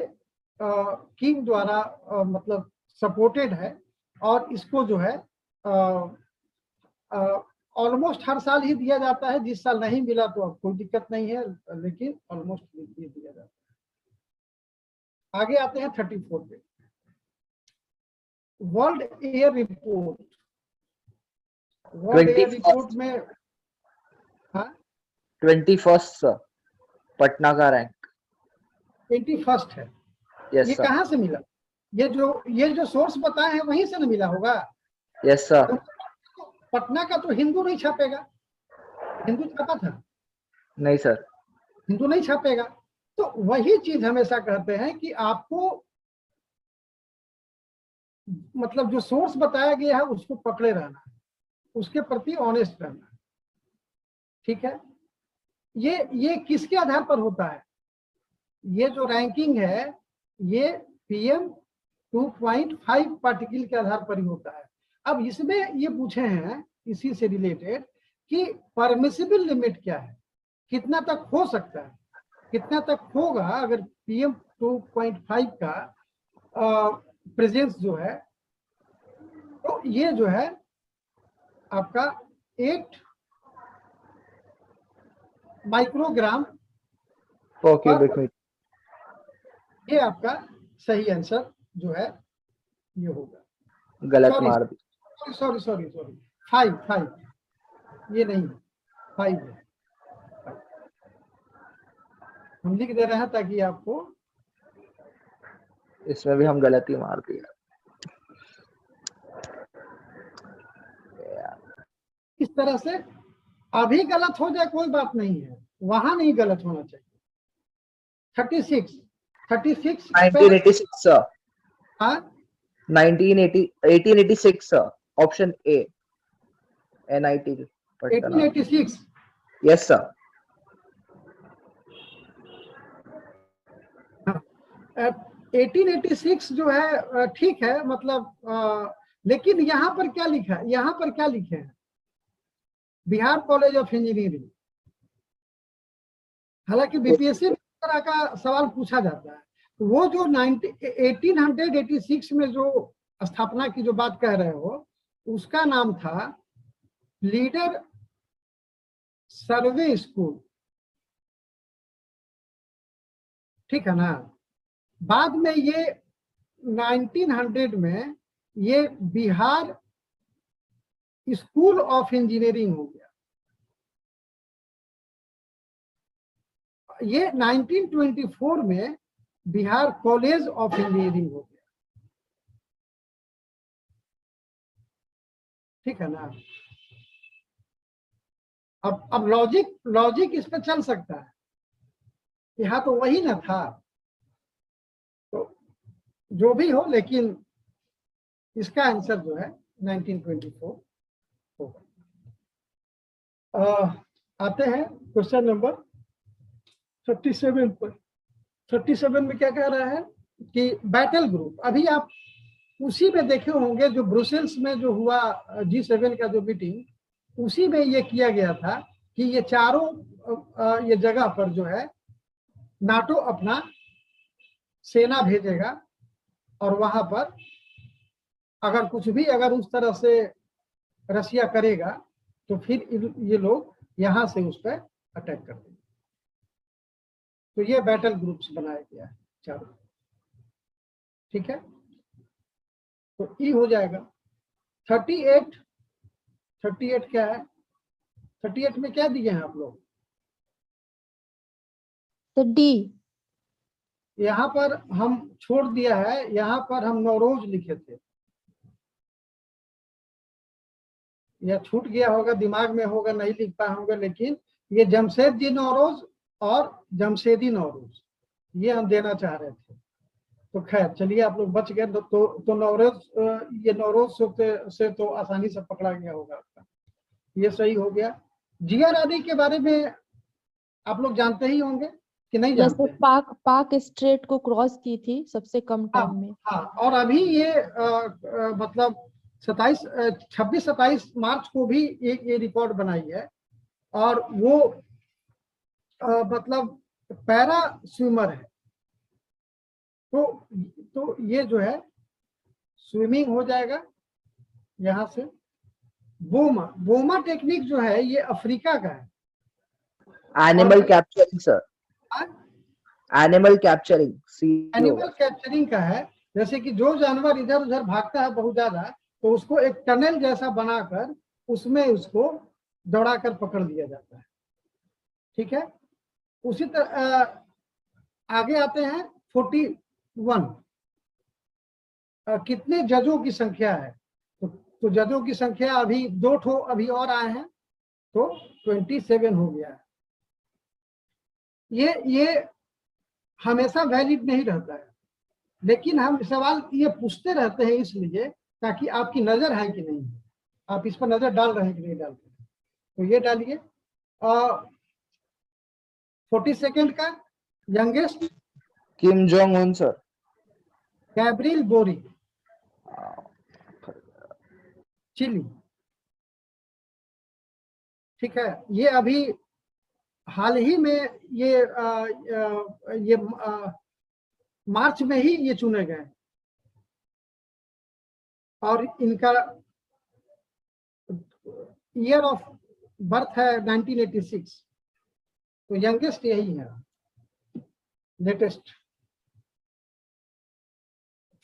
किंग द्वारा मतलब सपोर्टेड है, और इसको जो है ऑलमोस्ट हर साल ही दिया जाता है। जिस साल नहीं मिला तो अब कोई दिक्कत नहीं है, लेकिन ऑलमोस्ट ये दिया जाता है। आगे आते हैं 34 पे, world air report. World air report में 21st सर, पटना का रैंक 21st है। यस ये सर, कहाँ से मिला? ये जो सोर्स बताए हैं वहीं से न मिला होगा। Yes sir. पटना का तो हिंदू नहीं छापेगा, हिंदू छापा था? नहीं सर। हिंदू नहीं छापेगा। तो वही चीज हमेशा कहते हैं कि आपको मतलब जो सोर्स बताया गया है उसको पकड़े रहना है, उसके प्रति ऑनेस्ट रहना है, ठीक है। ये किसके आधार पर होता है? ये जो रैंकिंग है ये PM 2.5 पार्टिकल के आधार पर ही होता है। अब इसमें ये पूछे हैं इसी से रिलेटेड कि परमिसिबल लिमिट क्या है, कितना तक हो सकता है, कितना तक होगा अगर PM 2.5 का प्रेजेंस जो है, तो ये जो है आपका 8 माइक्रोग्राम पर क्यूबिक मीटर। ये आपका सही आंसर जो है ये होगा। गलत मार दी। सॉरी 5 ये नहीं, 5 है। हम लिख दे रहे हैं ताकि आपको, इसमें भी हम गलती मार दी। इस तरह से अभी गलत हो जाए कोई बात नहीं है, वहां नहीं गलत होना चाहिए। 36 1986 सर, हाँ 1886 sir, option A, NIT Patna. 1886 yes sir. 1886 जो है ठीक है, मतलब लेकिन यहाँ पर क्या लिखा है, यहाँ पर क्या लिखे हैं? Bihar college of engineering. हालांकि BPSC में इस तरह का सवाल पूछा जाता है। वो जो 1886 में जो स्थापना की जो बात कह रहे हो उसका नाम था लीडर सर्वे स्कूल, ठीक है ना। बाद में ये 1900 में ये बिहार स्कूल ऑफ इंजीनियरिंग हो गया। ये 1924 में बिहार कॉलेज ऑफ इंजीनियरिंग हो गया, ठीक है ना। अब लॉजिक इस पे चल सकता है, यहाँ तो वही ना था। तो जो भी हो, लेकिन इसका आंसर जो है 1924 होगा। आते हैं क्वेश्चन नंबर 37 पर। 37 में क्या कह रहा है कि बैटल ग्रुप, अभी आप उसी में देखे होंगे जो ब्रुसेल्स में जो हुआ G7 का जो मीटिंग, उसी में ये किया गया था कि ये चारों ये जगह पर जो है नाटो अपना सेना भेजेगा और वहां पर अगर कुछ भी अगर उस तरह से रसिया करेगा तो फिर ये लोग यहां से उस पर अटैक कर देंगे। तो ये बैटल ग्रुप्स बनाया गया है चारों, ठीक है। तो ई हो जाएगा। 38 क्या है? 38 में क्या दिए हैं आप लोग? तो डी। यहाँ पर हम छोड़ दिया है, यहाँ पर हम नौरोज लिखे थे, या छूट गया होगा, दिमाग में होगा, नहीं लिख पाए होंगे, लेकिन ये जमशेद नौरोज और जमशेदी नौरोज ये हम देना चाह रहे थे। तो खैर चलिए, आप लोग बच गए। तो नौरोज, ये नौरोज से तो आसानी से पकड़ा गया होगा आपका, ये सही हो गया। जिया रानी के बारे में आप लोग जानते ही होंगे कि नहीं जानते? जैसे पाक स्ट्रेट को क्रॉस की थी सबसे कम टाइम में। हाँ, और अभी ये मतलब 26-27 मार्च को भी ये रिकॉर्ड बनाई है, और वो मतलब पैरा स्विमर है। तो ये जो है स्विमिंग हो जाएगा यहाँ से। बोमा टेक्निक जो है ये अफ्रीका का है। Animal capturing sir, animal capturing, animal capturing का है। जैसे कि जो जानवर इधर उधर भागता है बहुत ज्यादा, तो उसको एक टनल जैसा बनाकर उसमें उसको दौड़ाकर पकड़ लिया जाता है, ठीक है। उसी तरह आगे आते हैं 1। कितने जजों की संख्या है? तो जजों की संख्या अभी 2 ठो अभी और आए हैं, तो 27 हो गया है। ये हमेशा वैलिड नहीं रहता है, लेकिन हम सवाल ये पूछते रहते हैं इसलिए ताकि आपकी नजर है कि नहीं, आप इस पर नजर डाल रहे हैं कि नहीं डालते हैं। तो ये डालिए। 42nd का youngest Kim Jong Un sir. Gabriel बोरी, चिली। ठीक है, ये अभी हाल ही में ये मार्च में ही ये चुने गए और इनका ईयर ऑफ बर्थ है 1986। तो यंगेस्ट यही है, लेटेस्ट।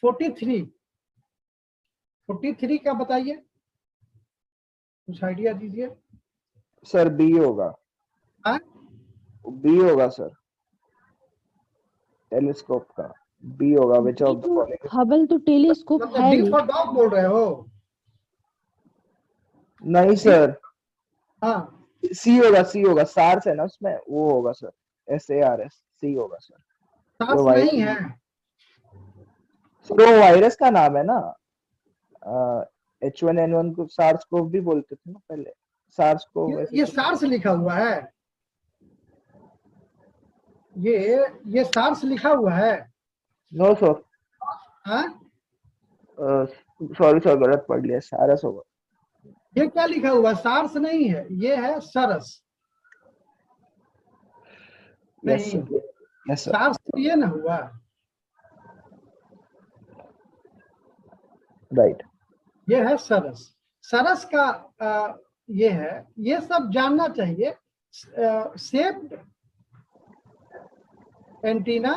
43 का बताइए, कुछ आइडिया दीजिए। सर बी होगा। हाँ, बी होगा सर, टेलीस्कोप का बी होगा। Which of the following? Hubble तो टेलीस्कोप मतलब है डी ही। फॉर डॉग बोल रहे हो? नहीं सर, हाँ, सी होगा, सी होगा। सार्स है ना उसमें, वो होगा सर, SARS, सी होगा सर। सार्स वायरस नहीं है। सर, वो वायरस का नाम है ना। H1N1 को सार्स को भी बोलते थे ना पहले, सार्स को वैसे। ये सार्स लिखा हुआ है, ये सार्स लिखा हुआ है। नो सर, हाँ, सॉरी सर, गलत पढ़ लिया, सारस होगा। ये क्या लिखा हुआ? सार्स नहीं है, ये है सरस। यस नहीं, सर, यस सर। सार्स तो ये ना हुआ। राइट, ये है सरस। सरस का ये है, ये सब जानना चाहिए। Shaped antenna,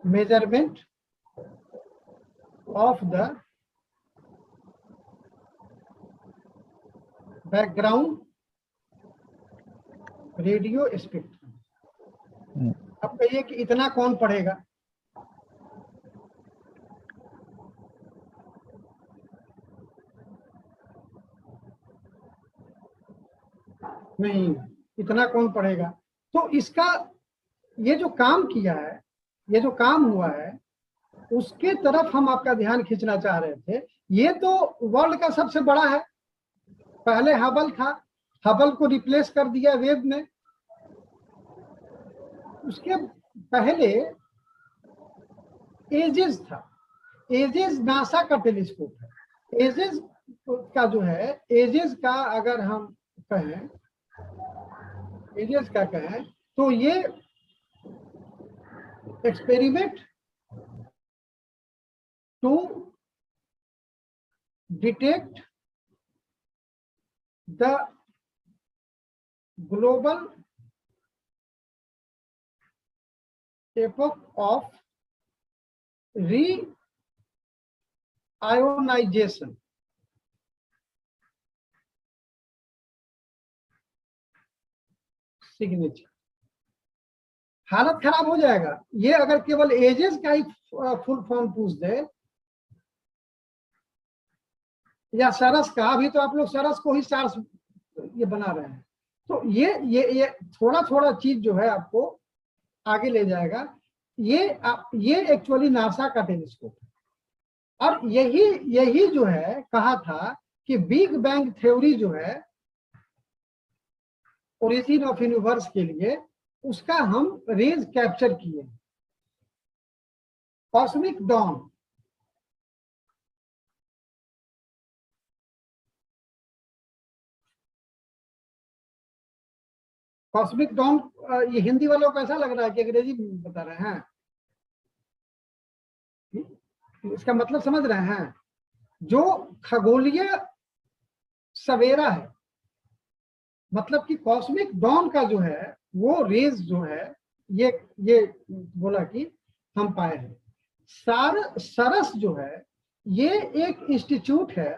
measurement of the background radio spectrum. अब कहिए कि इतना कौन पढ़ेगा? नहीं, इतना कौन पढ़ेगा? तो इसका ये जो काम किया है, ये जो काम हुआ है, उसके तरफ हम आपका ध्यान खींचना चाह रहे थे। ये तो वर्ल्ड का सबसे बड़ा है। पहले हबल था, हबल को रिप्लेस कर दिया वेब ने। उसके पहले एजिस था। एजिस नासा का टेलीस्कोप है। एजिस का जो है, एजिस का अगर हम कहें, एजिस का कहें तो ये experiment to detect the global epoch of re-ionization। Signature, हालत खराब हो जाएगा ये अगर केवल एजेस का ही फुल फॉर्म पूछ दे, या सरस का। अभी तो आप लोग सरस को ही सार्स ये बना रहे हैं। तो ये थोड़ा थोड़ा चीज जो है आपको आगे ले जाएगा। ये एक्चुअली नासा का टेलीस्कोप है। और यही जो है कहा था कि बिग बैंग थ्योरी जो है ओरिजिन ऑफ यूनिवर्स के लिए, उसका हम रेज कैप्चर किए। कॉस्मिक डॉन, कॉस्मिक डॉन, ये हिंदी वालों को ऐसा लग रहा है कि अंग्रेजी में बता रहे हैं। इसका मतलब समझ रहे हैं? जो खगोलीय सवेरा है, मतलब कि कॉस्मिक डॉन का जो है वो रेज जो है, ये बोला कि हम पाए हैं। सरस जो है ये एक इंस्टीट्यूट है।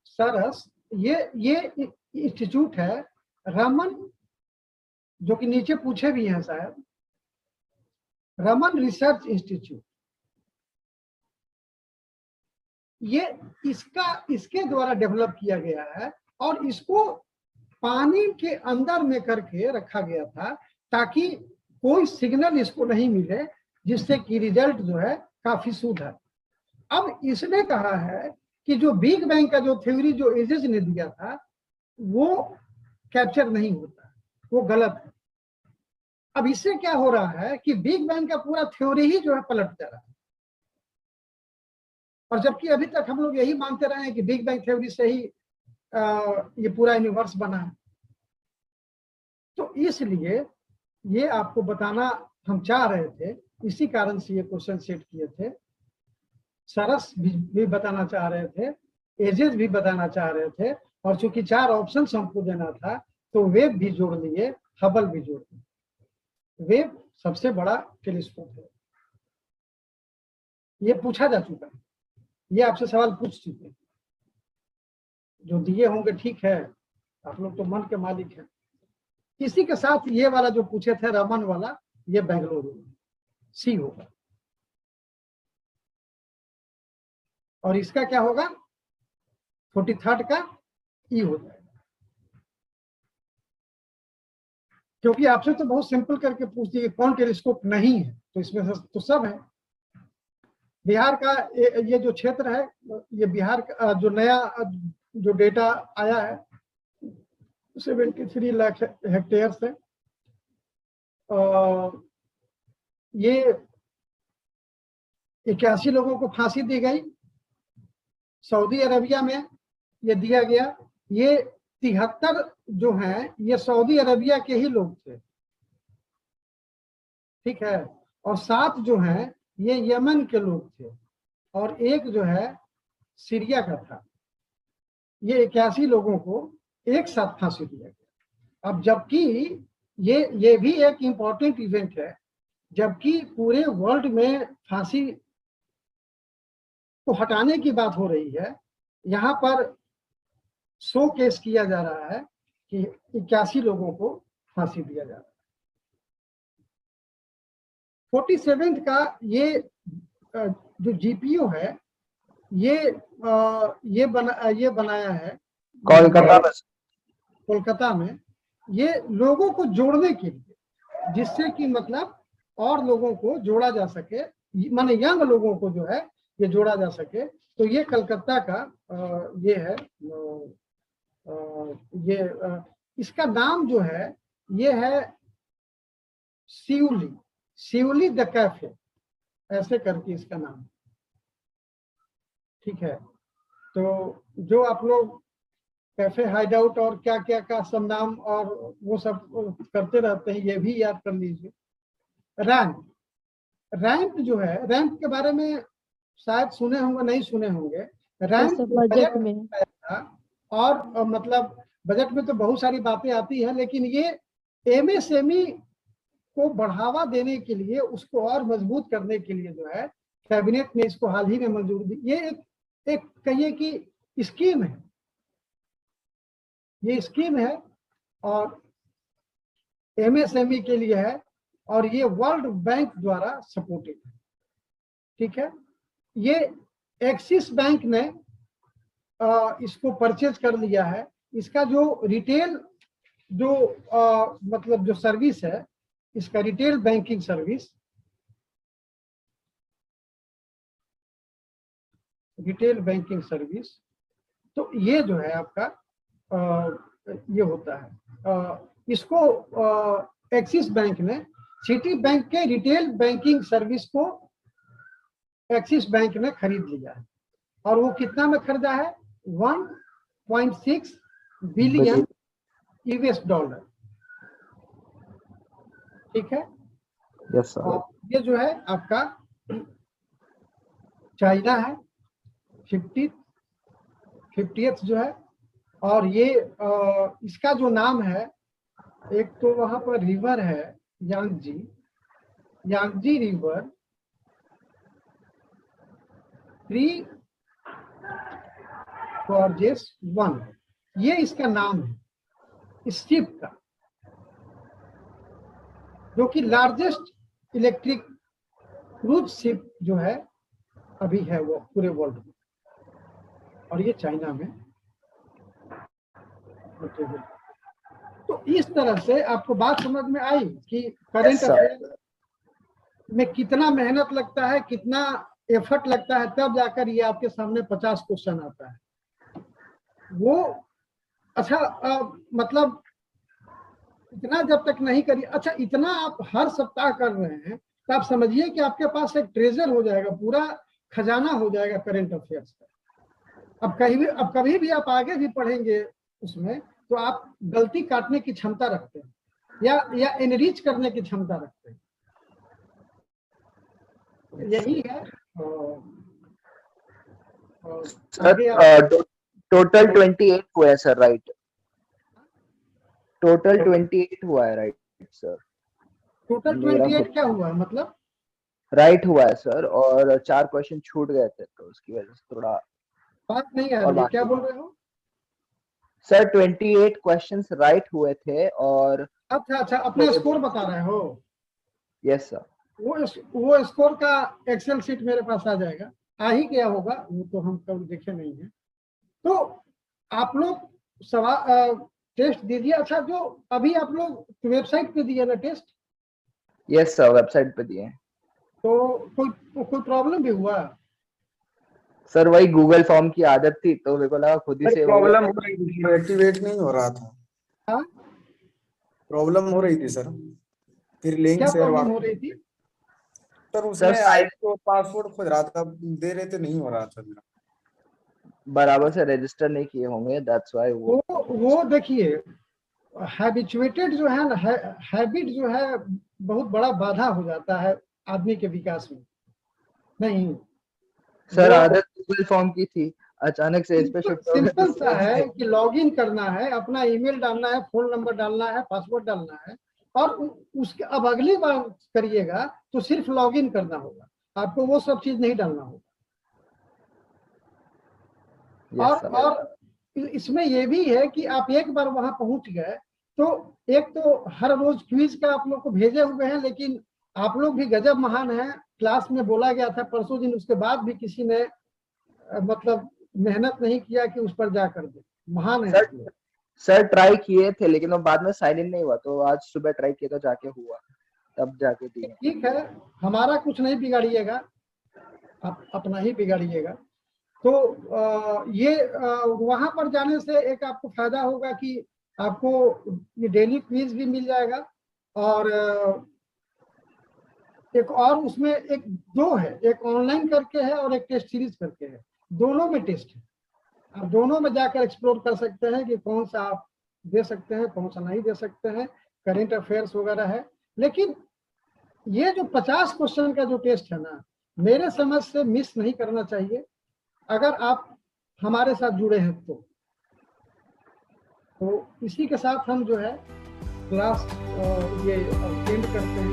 सरस ये इंस्टीट्यूट है रमन, जो कि नीचे पूछे भी हैं शायद, रमन रिसर्च इंस्टीट्यूट, ये इसके द्वारा डेवलप किया गया है और इसको पानी के अंदर में करके रखा गया था ताकि कोई सिग्नल इसको नहीं मिले, जिससे कि रिजल्ट जो है काफी शुद्ध है। अब इसने कहा है कि जो बिग बैंग का जो थ्योरी जो एजेस ने दिया था वो कैप्चर नहीं होता, वो गलत है। अब इससे क्या हो रहा है कि बिग बैंग का पूरा थ्योरी ही जो है पलट जा रहा है, और जबकि अभी तक हम लोग यही मानते रहे हैं कि बिग बैंग थ्योरी से ही ये पूरा यूनिवर्स बना है। तो इसलिए ये आपको बताना हम चाह रहे थे, इसी कारण से ये क्वेश्चन सेट किए थे। सरस भी बताना चाह रहे थे, एजेस भी बताना चाह रहे थे, और चूंकि 4 ऑप्शन हमको देना था तो वेव भी जोड़ लिए, हबल भी जोड़ लिए। वेव सबसे बड़ा टेलीस्कोप है, ये पूछा जा चुका है, ये आपसे सवाल पूछ चुके हैं, जो दिए होंगे ठीक है, आप लोग तो मन के मालिक हैं। इसी के साथ ये वाला जो पूछे थे रमन वाला, ये बेंगलुरु सी होगा, और इसका क्या होगा 43rd का ई हो जाएगा। क्योंकि आपसे तो बहुत सिंपल करके पूछ दिए कौन टेलीस्कोप नहीं है, तो इसमें तो सब है। बिहार का ये जो क्षेत्र है, ये बिहार का जो नया जो डेटा आया है 73 लाख हेक्टेयर से, ये 81 लोगों को फांसी दी गई। सऊदी अरबिया में ये दिया गया, ये 73 जो हैं ये सऊदी अरबिया के ही लोग थे, ठीक है, और 7 जो हैं ये यमन के लोग थे, और एक जो है सीरिया का था। ये 81 लोगों को एक साथ फांसी दिया गया। अब जबकि ये भी एक इम्पॉर्टेंट इवेंट है, जबकि पूरे वर्ल्ड में फांसी को हटाने की बात हो रही है, यहाँ पर शो केस किया जा रहा है कि 81 लोगों को फांसी दिया जा रहा है। 47 का ये जो जीपीओ है, ये बनाया है कोलकाता में, ये लोगों को जोड़ने के लिए, जिससे कि मतलब और लोगों को जोड़ा जा सके, माने यंग लोगों को जो है ये जोड़ा जा सके। तो ये कलकत्ता का ये है, इसका नाम जो है ये है शिवली द कैफे, ऐसे करके इसका नाम, ठीक है। तो जो आप लोग कैफे हाइडआउट और क्या क्या का सब नाम और वो सब करते रहते हैं, ये भी याद कर लीजिए। रैंप जो है, रैंप के बारे में शायद सुने होंगे, नहीं सुने होंगे। रैंप बजट में था, और मतलब बजट में तो बहुत सारी बातें आती है, लेकिन ये एमएसएमई को बढ़ावा देने के लिए, उसको और मजबूत करने के लिए जो है कैबिनेट ने इसको हाल ही में मंजूरी दी। ये एक कहिए कि स्कीम है, ये स्कीम है और एमएसएमई के लिए है, और ये वर्ल्ड बैंक द्वारा सपोर्टेड है, ठीक है। ये एक्सिस बैंक ने इसको परचेज कर लिया है। इसका जो रिटेल जो मतलब जो सर्विस है, इसका रिटेल बैंकिंग सर्विस, तो ये जो है आपका ये होता है। इसको एक्सिस बैंक ने, सिटी बैंक के रिटेल बैंकिंग सर्विस को एक्सिस बैंक ने खरीद लिया है, और वो कितना में खरीदा है 1.6 बिलियन यूएस डॉलर, ठीक है। Yes sir. और ये जो है आपका चाइना है 50th जो है, और ये इसका जो नाम है, एक तो वहां पर रिवर है यांगजी रिवर, 3 गॉर्जेस 1, ये इसका नाम है। शिप का, जो कि लार्जेस्ट इलेक्ट्रिक क्रूज शिप जो है अभी है वो पूरे वर्ल्ड में, और ये चाइना में। तो इस तरह से आपको बात समझ में आई कि करंट sir. अफेयर में कितना मेहनत लगता है, कितना एफर्ट लगता है, तब जाकर ये आपके सामने 50 क्वेश्चन आता है। वो अच्छा मतलब इतना जब तक नहीं करिए, अच्छा इतना आप हर सप्ताह कर रहे हैं, तो आप समझिए कि आपके पास एक ट्रेजर हो जाएगा, पूरा खजाना हो जाएगा करंट अफेयर्स का। अब कभी भी आप आगे भी पढ़ेंगे उसमें, तो आप गलती काटने की क्षमता रखते हैं या एनरिच करने की क्षमता रखते हैं। यही है। सर टोटल 28 हुआ है सर, राइट? टोटल 28 हुआ है, राइट सर? टोटल 28 क्या हुआ मतलब? राइट हुआ है सर, और 4 क्वेश्चन छूट गए थे, तो उसकी वजह से थोड़ा बात नहीं आ रही है, क्या बोल रहे हो सर? 28 क्वेश्चंस राइट हुए थे और अच्छा अपना स्कोर बता रहे हो? Yes sir. वो स्कोर का एक्सेल शीट मेरे पास आ जाएगा, आ ही गया होगा, वो तो हम कभी देखे नहीं है। तो आप लोग सवाल टेस्ट दीजिए। अच्छा, जो अभी आप लोग वेबसाइट पे दिए ना टेस्ट? यस सर, वेबसाइट पे दिए। तो कोई प्रॉब्लम भी हुआ? सर वही गूगल फॉर्म की आदत थी, तो मेरे को लगा खुद ही से प्रॉब्लम हो रही थी, एक्टिवेट नहीं हो रहा था। हाँ, प्रॉब्लम हो रही थी सर, फिर लिंक क्या शेयर प्रॉब्लम हो रही थी? सर उसमें सर, आई तो पासवर्ड खोज रहा था, दे रहे थे, नहीं हो रहा था मेरा। बराबर से रजिस्टर नहीं किए होंगे, दैट्स व्हाई वो देखिए, हैबिचुएटेड जो है ना, हैबिट जो है बहुत बड़ा बाधा हो जाता है आदमी के विकास में। नहीं सर, वो आदत गूगल फॉर्म की थी, अचानक से इस पे शिफ्ट हो सिंपल सा गए। है कि लॉगिन करना है, अपना ईमेल डालना है, फोन नंबर डालना है, पासवर्ड डालना है, और उसके अब अगली बार करिएगा तो सिर्फ लॉगिन करना होगा, आपको वो सब चीज नहीं डालना होगा। Yes, sir. और इसमें ये भी है कि आप एक बार वहां पहुंच गए तो एक तो हर रोज क्विज का आप लोग को भेजे हुए हैं, लेकिन आप लोग भी गजब महान हैं। क्लास में बोला गया था परसों दिन, उसके बाद भी किसी ने मतलब मेहनत नहीं किया कि उस पर जाकर दे। महान है आप लोग। सर ट्राई किए थे, लेकिन वो बाद में साइन इन नहीं हुआ, तो आज सुबह ट्राई किया तो जाके हुआ, तब जाके दिए। ठीक है, हमारा कुछ नहीं बिगाड़िएगा, आप अपना ही बिगाड़िएगा। तो ये वहां पर जाने से एक आपको फायदा होगा कि आपको ये डेली क्विज भी मिल जाएगा, और एक और उसमें एक दो है, एक ऑनलाइन करके है और एक टेस्ट सीरीज करके है, दोनों में टेस्ट है। आप दोनों में जाकर एक्सप्लोर कर सकते हैं कि कौन सा आप दे सकते हैं, कौन सा नहीं दे सकते हैं, करेंट अफेयर्स वगैरह है। लेकिन ये जो 50 क्वेश्चन का जो टेस्ट है ना, मेरे समझ से मिस नहीं करना चाहिए अगर आप हमारे साथ जुड़े हैं तो इसी के साथ हम जो है क्लास ये एंड करते हैं।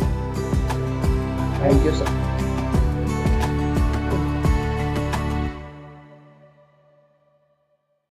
Thank you sir.